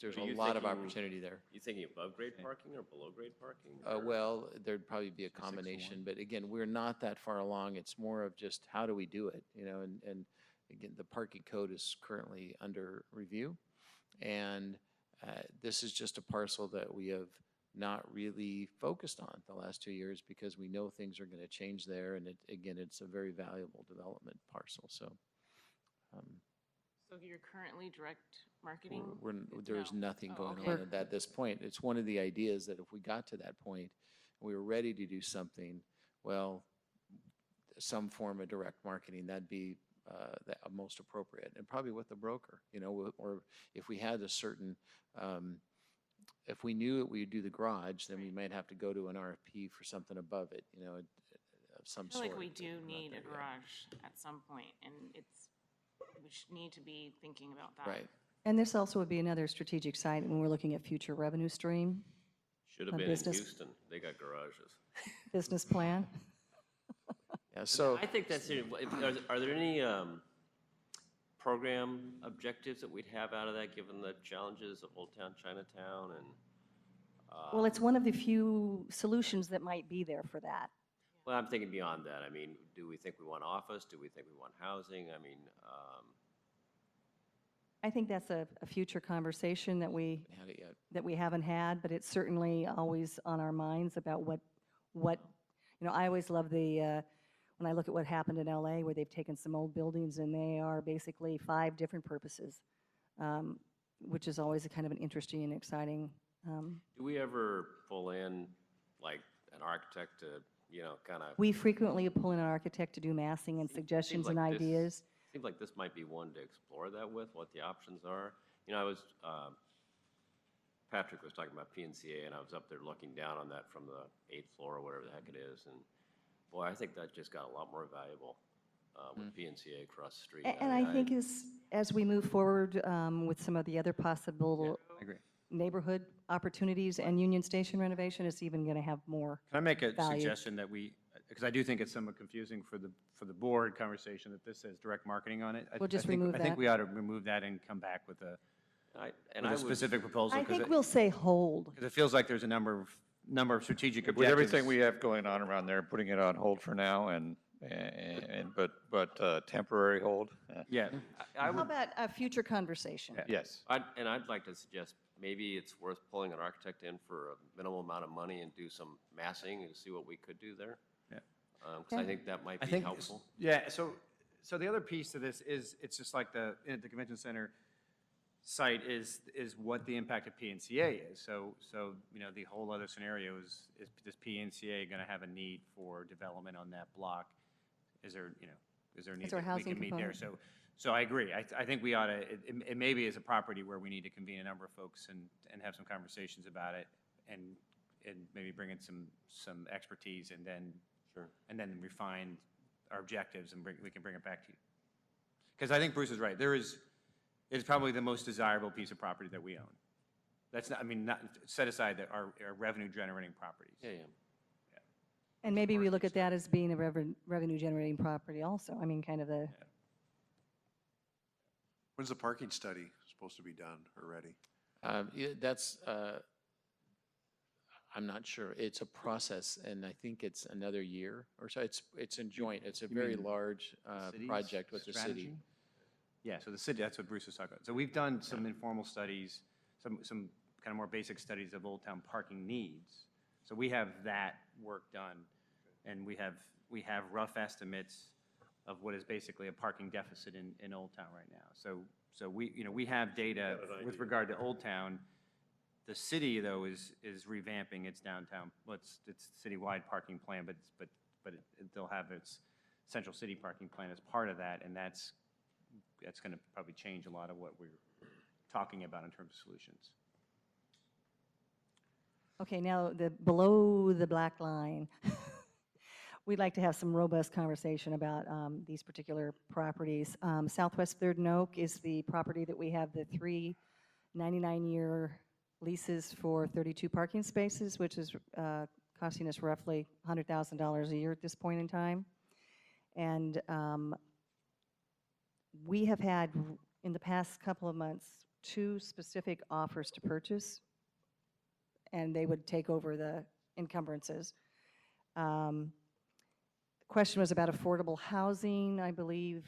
There's So a you're lot of thinking- opportunity there. You thinking above grade parking or below grade parking? Well, there'd probably be a combination, but again, we're not that far along. It's more of just how do we do it, and again, the parking code is currently under review, and this is just a parcel that we have not really focused on the last 2 years because we know things are going to change there, and it's a very valuable development parcel. So So you're currently direct marketing? there's No. nothing Oh, going okay. on at this point. It's one of the ideas that if we got to that point, we were ready to do something, well, some form of direct marketing, that'd be the most appropriate, and probably with the broker, or if we had a certain, if we knew that we'd do the garage, then we might have to go to an RFP for something above it, of some I feel sort. like we but do we're not need there a yet. garage at some point, and we should need to be thinking about that. Right. And this also would be another strategic site when we're looking at future revenue stream, Should have a been in business- Houston. They got garages. business plan. Yeah, so. I think that's, are there any program objectives that we'd have out of that, given the challenges of Old Town Chinatown and? Well, it's one of the few solutions that might be there for that. Well, I'm thinking beyond that. I mean, do we think we want office? Do we think we want housing? I mean, I think that's a future conversation that we Had it yet. haven't had, but it's certainly always on our minds about what I always love when I look at what happened in LA, where they've taken some old buildings and they are basically 5 different purposes, which is always a kind of an interesting and exciting. do we ever pull in like an architect to, kind of? We frequently pull in an architect to do massing and suggestions and ideas. Seems like this might be one to explore that with, what the options are. Patrick was talking about PNCA, and I was up there looking down on that from the 8th floor or whatever the heck it is, and boy, I think that just got a lot more valuable with PNCA across the street. And I think as we move forward with some of the other possible I agree. neighborhood opportunities and Union Station renovation, it's even going to have more. Can I make a value. suggestion that because I do think it's somewhat confusing for the board conversation that this says direct marketing on it. We'll just I think- remove I think that. we ought to remove that and come back with a would, specific proposal. I 'cause think we'll say hold. Because it feels like there's a number of strategic objectives. With everything we have going on around there, putting it on hold for now but temporary hold. Yeah, How about a future conversation? Yes. I'd like to suggest maybe it's worth pulling an architect in for a minimal amount of money and do some massing and see what we could do there. Yeah. Because I think that might I be think, helpful. yeah, so the other piece to this is, it's just like the convention center site is what the impact of PNCA is. So the whole other scenario is this PNCA going to have a need for development on that block? Is there a need there a that we housing can meet there? component? So I agree. I think we ought to, it maybe is a property where we need to convene a number of folks and have some conversations about it and maybe bring in some expertise and then Sure. refine our objectives and we can bring it back to you. Because I think Bruce is right. It's probably the most desirable piece of property that we own. That's not, I mean, not, set aside that our revenue-generating properties. Yeah, yeah. And maybe we look at that as being a revenue-generating property also. I mean, kind of the, When's the parking study supposed to be done or ready? That's, I'm not sure. It's a process, and I think it's another year or so. It's in joint. It's a very large city's project with the city. strategy? Yeah, so the city, that's what Bruce was talking about. So we've done some informal studies, some kind of more basic studies of Old Town parking needs. So we have that work done, and we have rough estimates of what is basically a parking deficit in Old Town right now. So we have data with regard to Old Town. The city, though, is revamping its downtown, its citywide parking plan, but they'll have its central city parking plan as part of that, and that's going to probably change a lot of what we're talking about in terms of solutions. okay, now below the black line, we'd like to have some robust conversation about these particular properties. Southwest 3rd and Oak is the property that we have the 3 99-year leases for 32 parking spaces, which is costing us roughly $100,000 a year at this point in time. And we have had, in the past couple of months, 2 specific offers to purchase, and they would take over the encumbrances. The question was about affordable housing, I believe,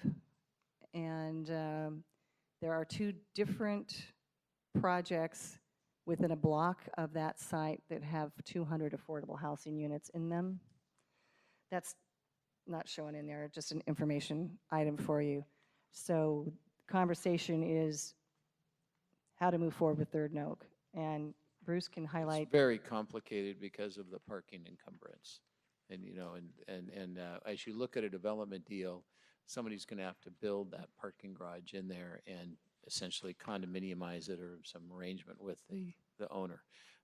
and there are 2 different projects within a block of that site that have 200 affordable housing units in them. That's not shown in there, just an information item for you. So conversation is how to move forward with 3rd and Oak. And Bruce can highlight. It's very complicated because of the parking encumbrance. And, you know, as you look at a development deal, somebody's going to have to build that parking garage in there and essentially condominiumize it or some arrangement with the owner.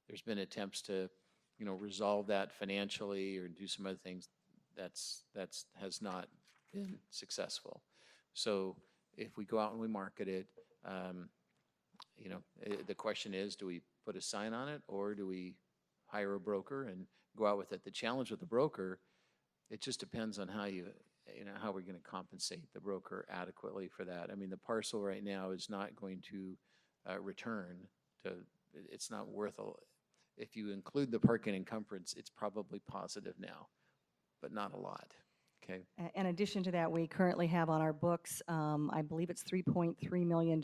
There's been attempts to, you know, resolve that financially or do some other things. That's has not been successful. So if we go out and we market it, you know, the question is, do we put a sign on it or do we hire a broker and go out with it? The challenge with the broker, it just depends on how how we're going to compensate the broker adequately for that. I mean, the parcel right now is not going to return to, it's not worth if you include the parking encumbrance, it's probably positive now, but not a lot. Okay. In addition to that, we currently have on our books, I believe it's $3.3 million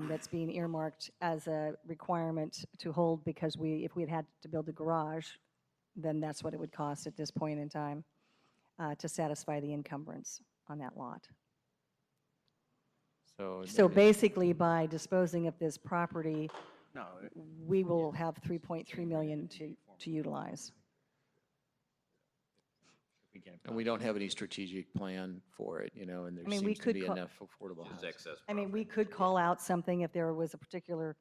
that's being earmarked as a requirement to hold because if we had to build a garage, then that's what it would cost at this point in time to satisfy the encumbrance on that lot. So basically, by disposing of this property, we will have $3.3 million to utilize. And we don't have any strategic plan for it, you know, and there I mean, we seems to could be call- enough affordable housing. I mean, we could call out something if there was a particular,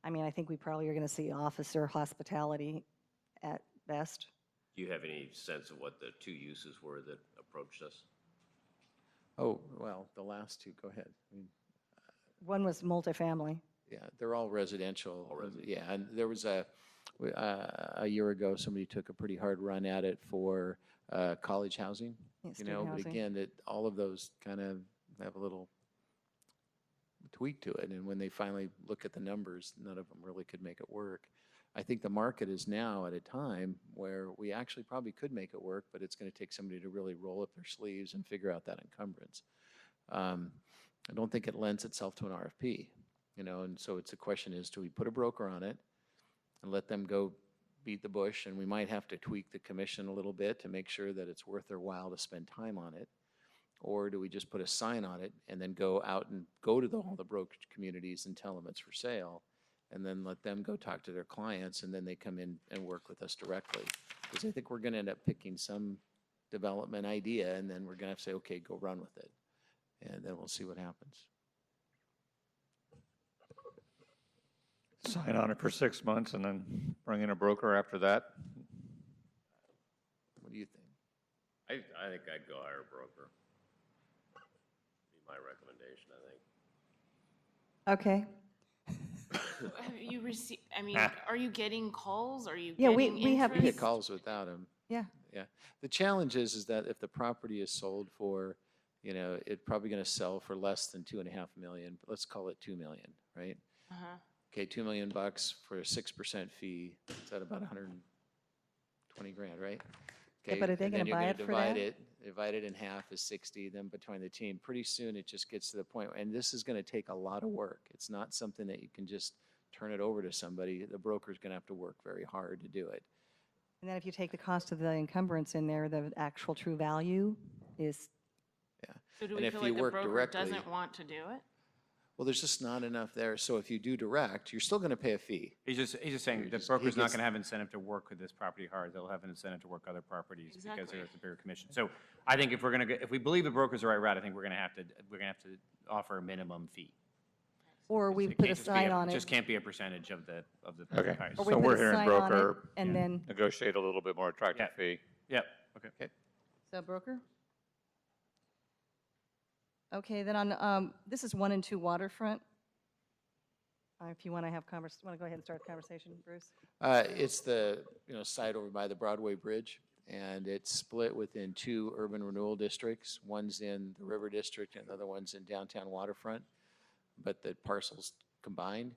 I mean, I think we probably are going to see office or hospitality at best. Do you have any sense of what the 2 uses were that approached us? Oh, well, the last 2, go ahead. I mean, One was multifamily. yeah, they're all residential. All residential. Yeah, and there was a year ago, somebody took a pretty hard run at it for college housing, Yeah, you student know, but housing. again, all of those kind of have a little tweak to it. And when they finally look at the numbers, none of them really could make it work. I think the market is now at a time where we actually probably could make it work, but it's going to take somebody to really roll up their sleeves and figure out that encumbrance. I don't think it lends itself to an RFP, you know, and so it's a question is, do we put a broker on it and let them go beat the bush, and we might have to tweak the commission a little bit to make sure that it's worth their while to spend time on it, or do we just put a sign on it and then go out and go to all the brokerage communities and tell them it's for sale, and then let them go talk to their clients, and then they come in and work with us directly? Because I think we're going to end up picking some development idea, and then we're going to have to say, okay, go run with it, and then we'll see what happens. Sign on it for 6 months and then bring in a broker after that. What do you think? I think I'd go hire a broker. my recommendation, I think. Okay. Have you received, I mean, are you getting calls? Are you Yeah, we- getting we have- We get interest? calls without them. Yeah. Yeah. The challenge is that if the property is sold for, it's probably going to sell for less than 2.5 million, but let's call it 2 million, right? Uh-huh. Okay, $2 million for a 6% fee, is that about 120 grand, right? Yeah, Okay, but are they and gonna then you're buy gonna it for that? divide it in half is 60, then between the team, pretty soon it just gets to the point, and this is gonna take a lot of work. It's not something that you can just turn it over to somebody. The broker's gonna have to work very hard to do it. And then if you take the cost of the encumbrance in there, the actual true value is, So do And we if feel you like the work broker directly- doesn't want to do it? Well, there's just not enough there, so if you do direct, you're still gonna pay a fee. He's just saying You're the just- broker's he not gets- going to have incentive to work with this property hard. They'll have an incentive to work other properties because Exactly. there's a bigger commission. So I think if we're going to, if we believe the broker's the right route, I think we're going to have to offer a minimum fee. or we It put can't a just be sign on it. Just can't be a percentage of the Okay. price. Or we So put we're a hearing sign on it, broker, and then, negotiate a little bit more attractive Yeah. fee. Yep, okay. so broker? Okay, then on, this is 1 and 2 Waterfront. If you want to have want to go ahead and start the conversation, Bruce? It's the, site over by the Broadway Bridge, and it's split within 2 urban renewal districts. One's in the River District and the other one's in downtown Waterfront, but the parcels combined.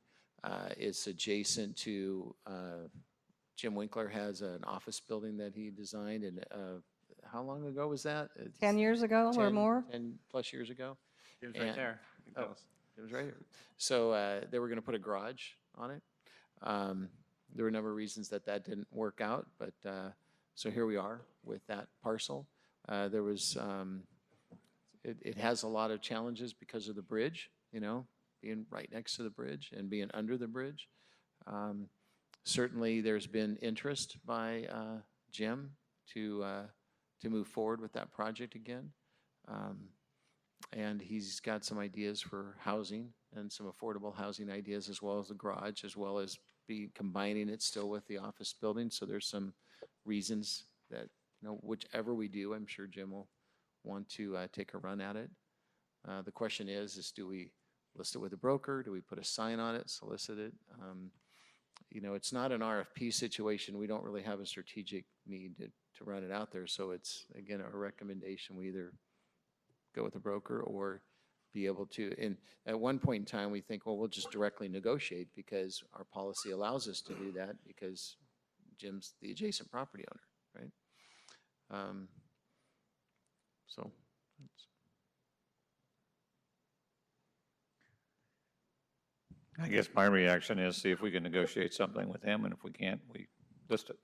It's adjacent to, Jim Winkler has an office building that he designed, and how long ago was that? 10 years ago or more? 10+ years ago. Jim's right And- there. You can tell oh. us. It was right here. So they were going to put a garage on it. There were a number of reasons that didn't work out, but so here we are with that parcel. There was, it has a lot of challenges because of the bridge, being right next to the bridge and being under the bridge. Certainly, there's been interest by Jim to move forward with that project again. And he's got some ideas for housing and some affordable housing ideas, as well as the garage, as well as combining it still with the office building. So there's some reasons that, whichever we do, I'm sure Jim will want to take a run at it. The question is do we list it with a broker? Do we put a sign on it, solicit it? It's not an RFP situation. We don't really have a strategic need to run it out there. So it's, again, a recommendation. We either go with a broker or be able to, and at one point in time, we think, well, we'll just directly negotiate because our policy allows us to do that because Jim's the adjacent property owner, right? So, I guess my reaction is see if we can negotiate something with him, and if we can't, we list it.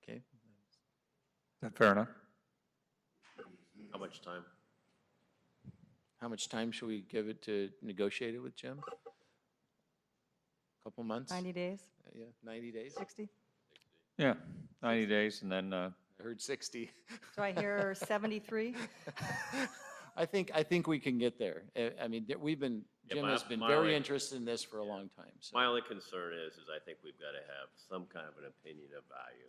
okay. Is that fair enough? How much time? How much time should we give it to negotiate it with Jim? Couple months? 90 days, Yeah, 90 days? 60? Yeah, 90 days, and then, I heard 60. Do I hear 73? I think we can get there. I mean, Jim has been my very only- interested in this for a long time. So My only concern is I think we've got to have some kind of an opinion of value.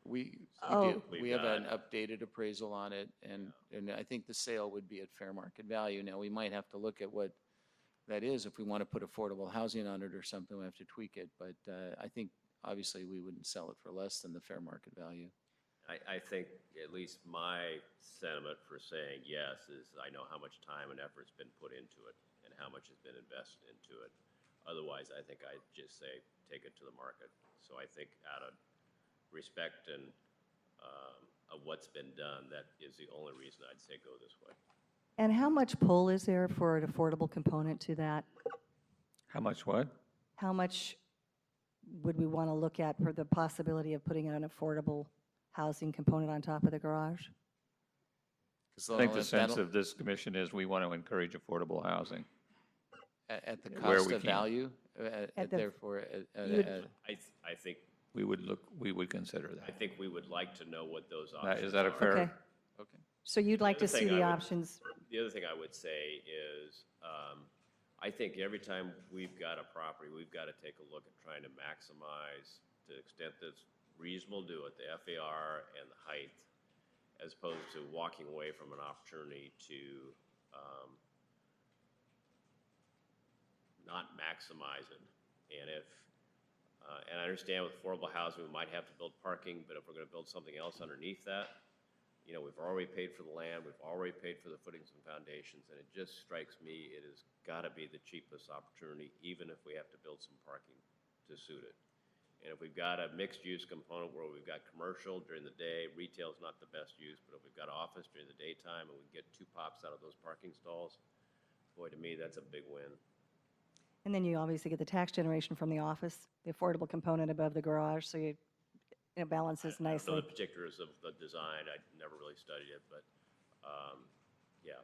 we Oh. do. We've We have an got- updated appraisal on it, and I think the sale would be at fair market value. Now, we might have to look at what that is. If we want to put affordable housing on it or something, we have to tweak it. But I think, obviously, we wouldn't sell it for less than the fair market value. I think at least my sentiment for saying yes is I know how much time and effort's been put into it and how much has been invested into it. Otherwise, I think I'd just say take it to the market. So I think out of respect and of what's been done, that is the only reason I'd say go this way. And how much pull is there for an affordable component to that? how much what? How much would we want to look at for the possibility of putting an affordable housing component on top of the garage? Because I think the sense of this commission is we want to encourage affordable housing. at the where cost we of can. value, At the- therefore, You would- I think We would consider I that. think we would like to know what those options Is that a are. fair? Okay, okay. so you'd like The to other see thing the I would- options? The other thing I would say is, I think every time we've got a property, we've got to take a look at trying to maximize, to the extent that's reasonable, do it, the FAR and the height, as opposed to walking away from an opportunity to not maximize it. And and I understand with affordable housing, we might have to build parking, but if we're gonna build something else underneath that, you know, we've already paid for the land, we've already paid for the footings and foundations, and it just strikes me it has gotta be the cheapest opportunity, even if we have to build some parking to suit it. And if we've got a mixed-use component where we've got commercial during the day, retail's not the best use, but if we've got office during the daytime and we can get 2 pops out of those parking stalls, boy, to me, that's a big win. And then you obviously get the tax generation from the office, the affordable component above the garage, so it balances I don't know nicely. the particulars of the design, I never really studied it, but, yeah.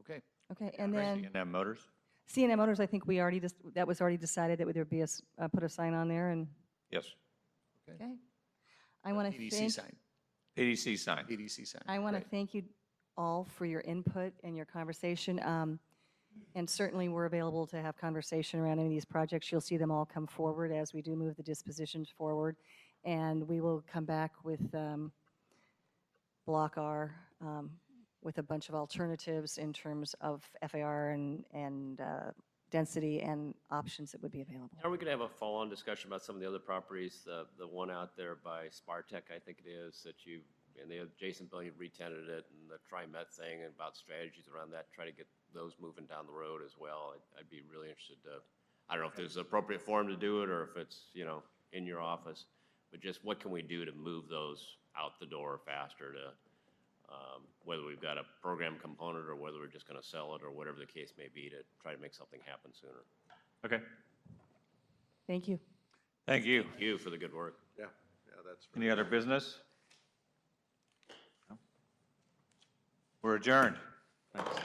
Okay. Okay, and then C&M Motors? C&M Motors, I think we already, that was already decided that there'd be put a sign on there, and, Yes. okay. I want to PDC thank, sign, PDC sign. PDC sign. I want to Great. thank you all for your input and your conversation. And certainly, we're available to have conversation around any of these projects. You'll see them all come forward as we do move the dispositions forward. And we will come back with Block R, with a bunch of alternatives in terms of FAR and density and options that would be available. Are we gonna have a follow-on discussion about some of the other properties, the one out there by Spartech, I think it is, that you, and the Jason Bjelland re-tenanted it, and the TriMet thing, and about strategies around that, try to get those moving down the road as well. I'd be really interested to, I don't know if there's an appropriate forum to do it, or if it's, you know, in your office, but just what can we do to move those out the door faster to, whether we've got a program component or whether we're just gonna sell it or whatever the case may be, to try to make something happen sooner. Okay. Thank you. Thank you. Thank you for the good work. Yeah, that's. Any other business? No? We're adjourned. Thanks.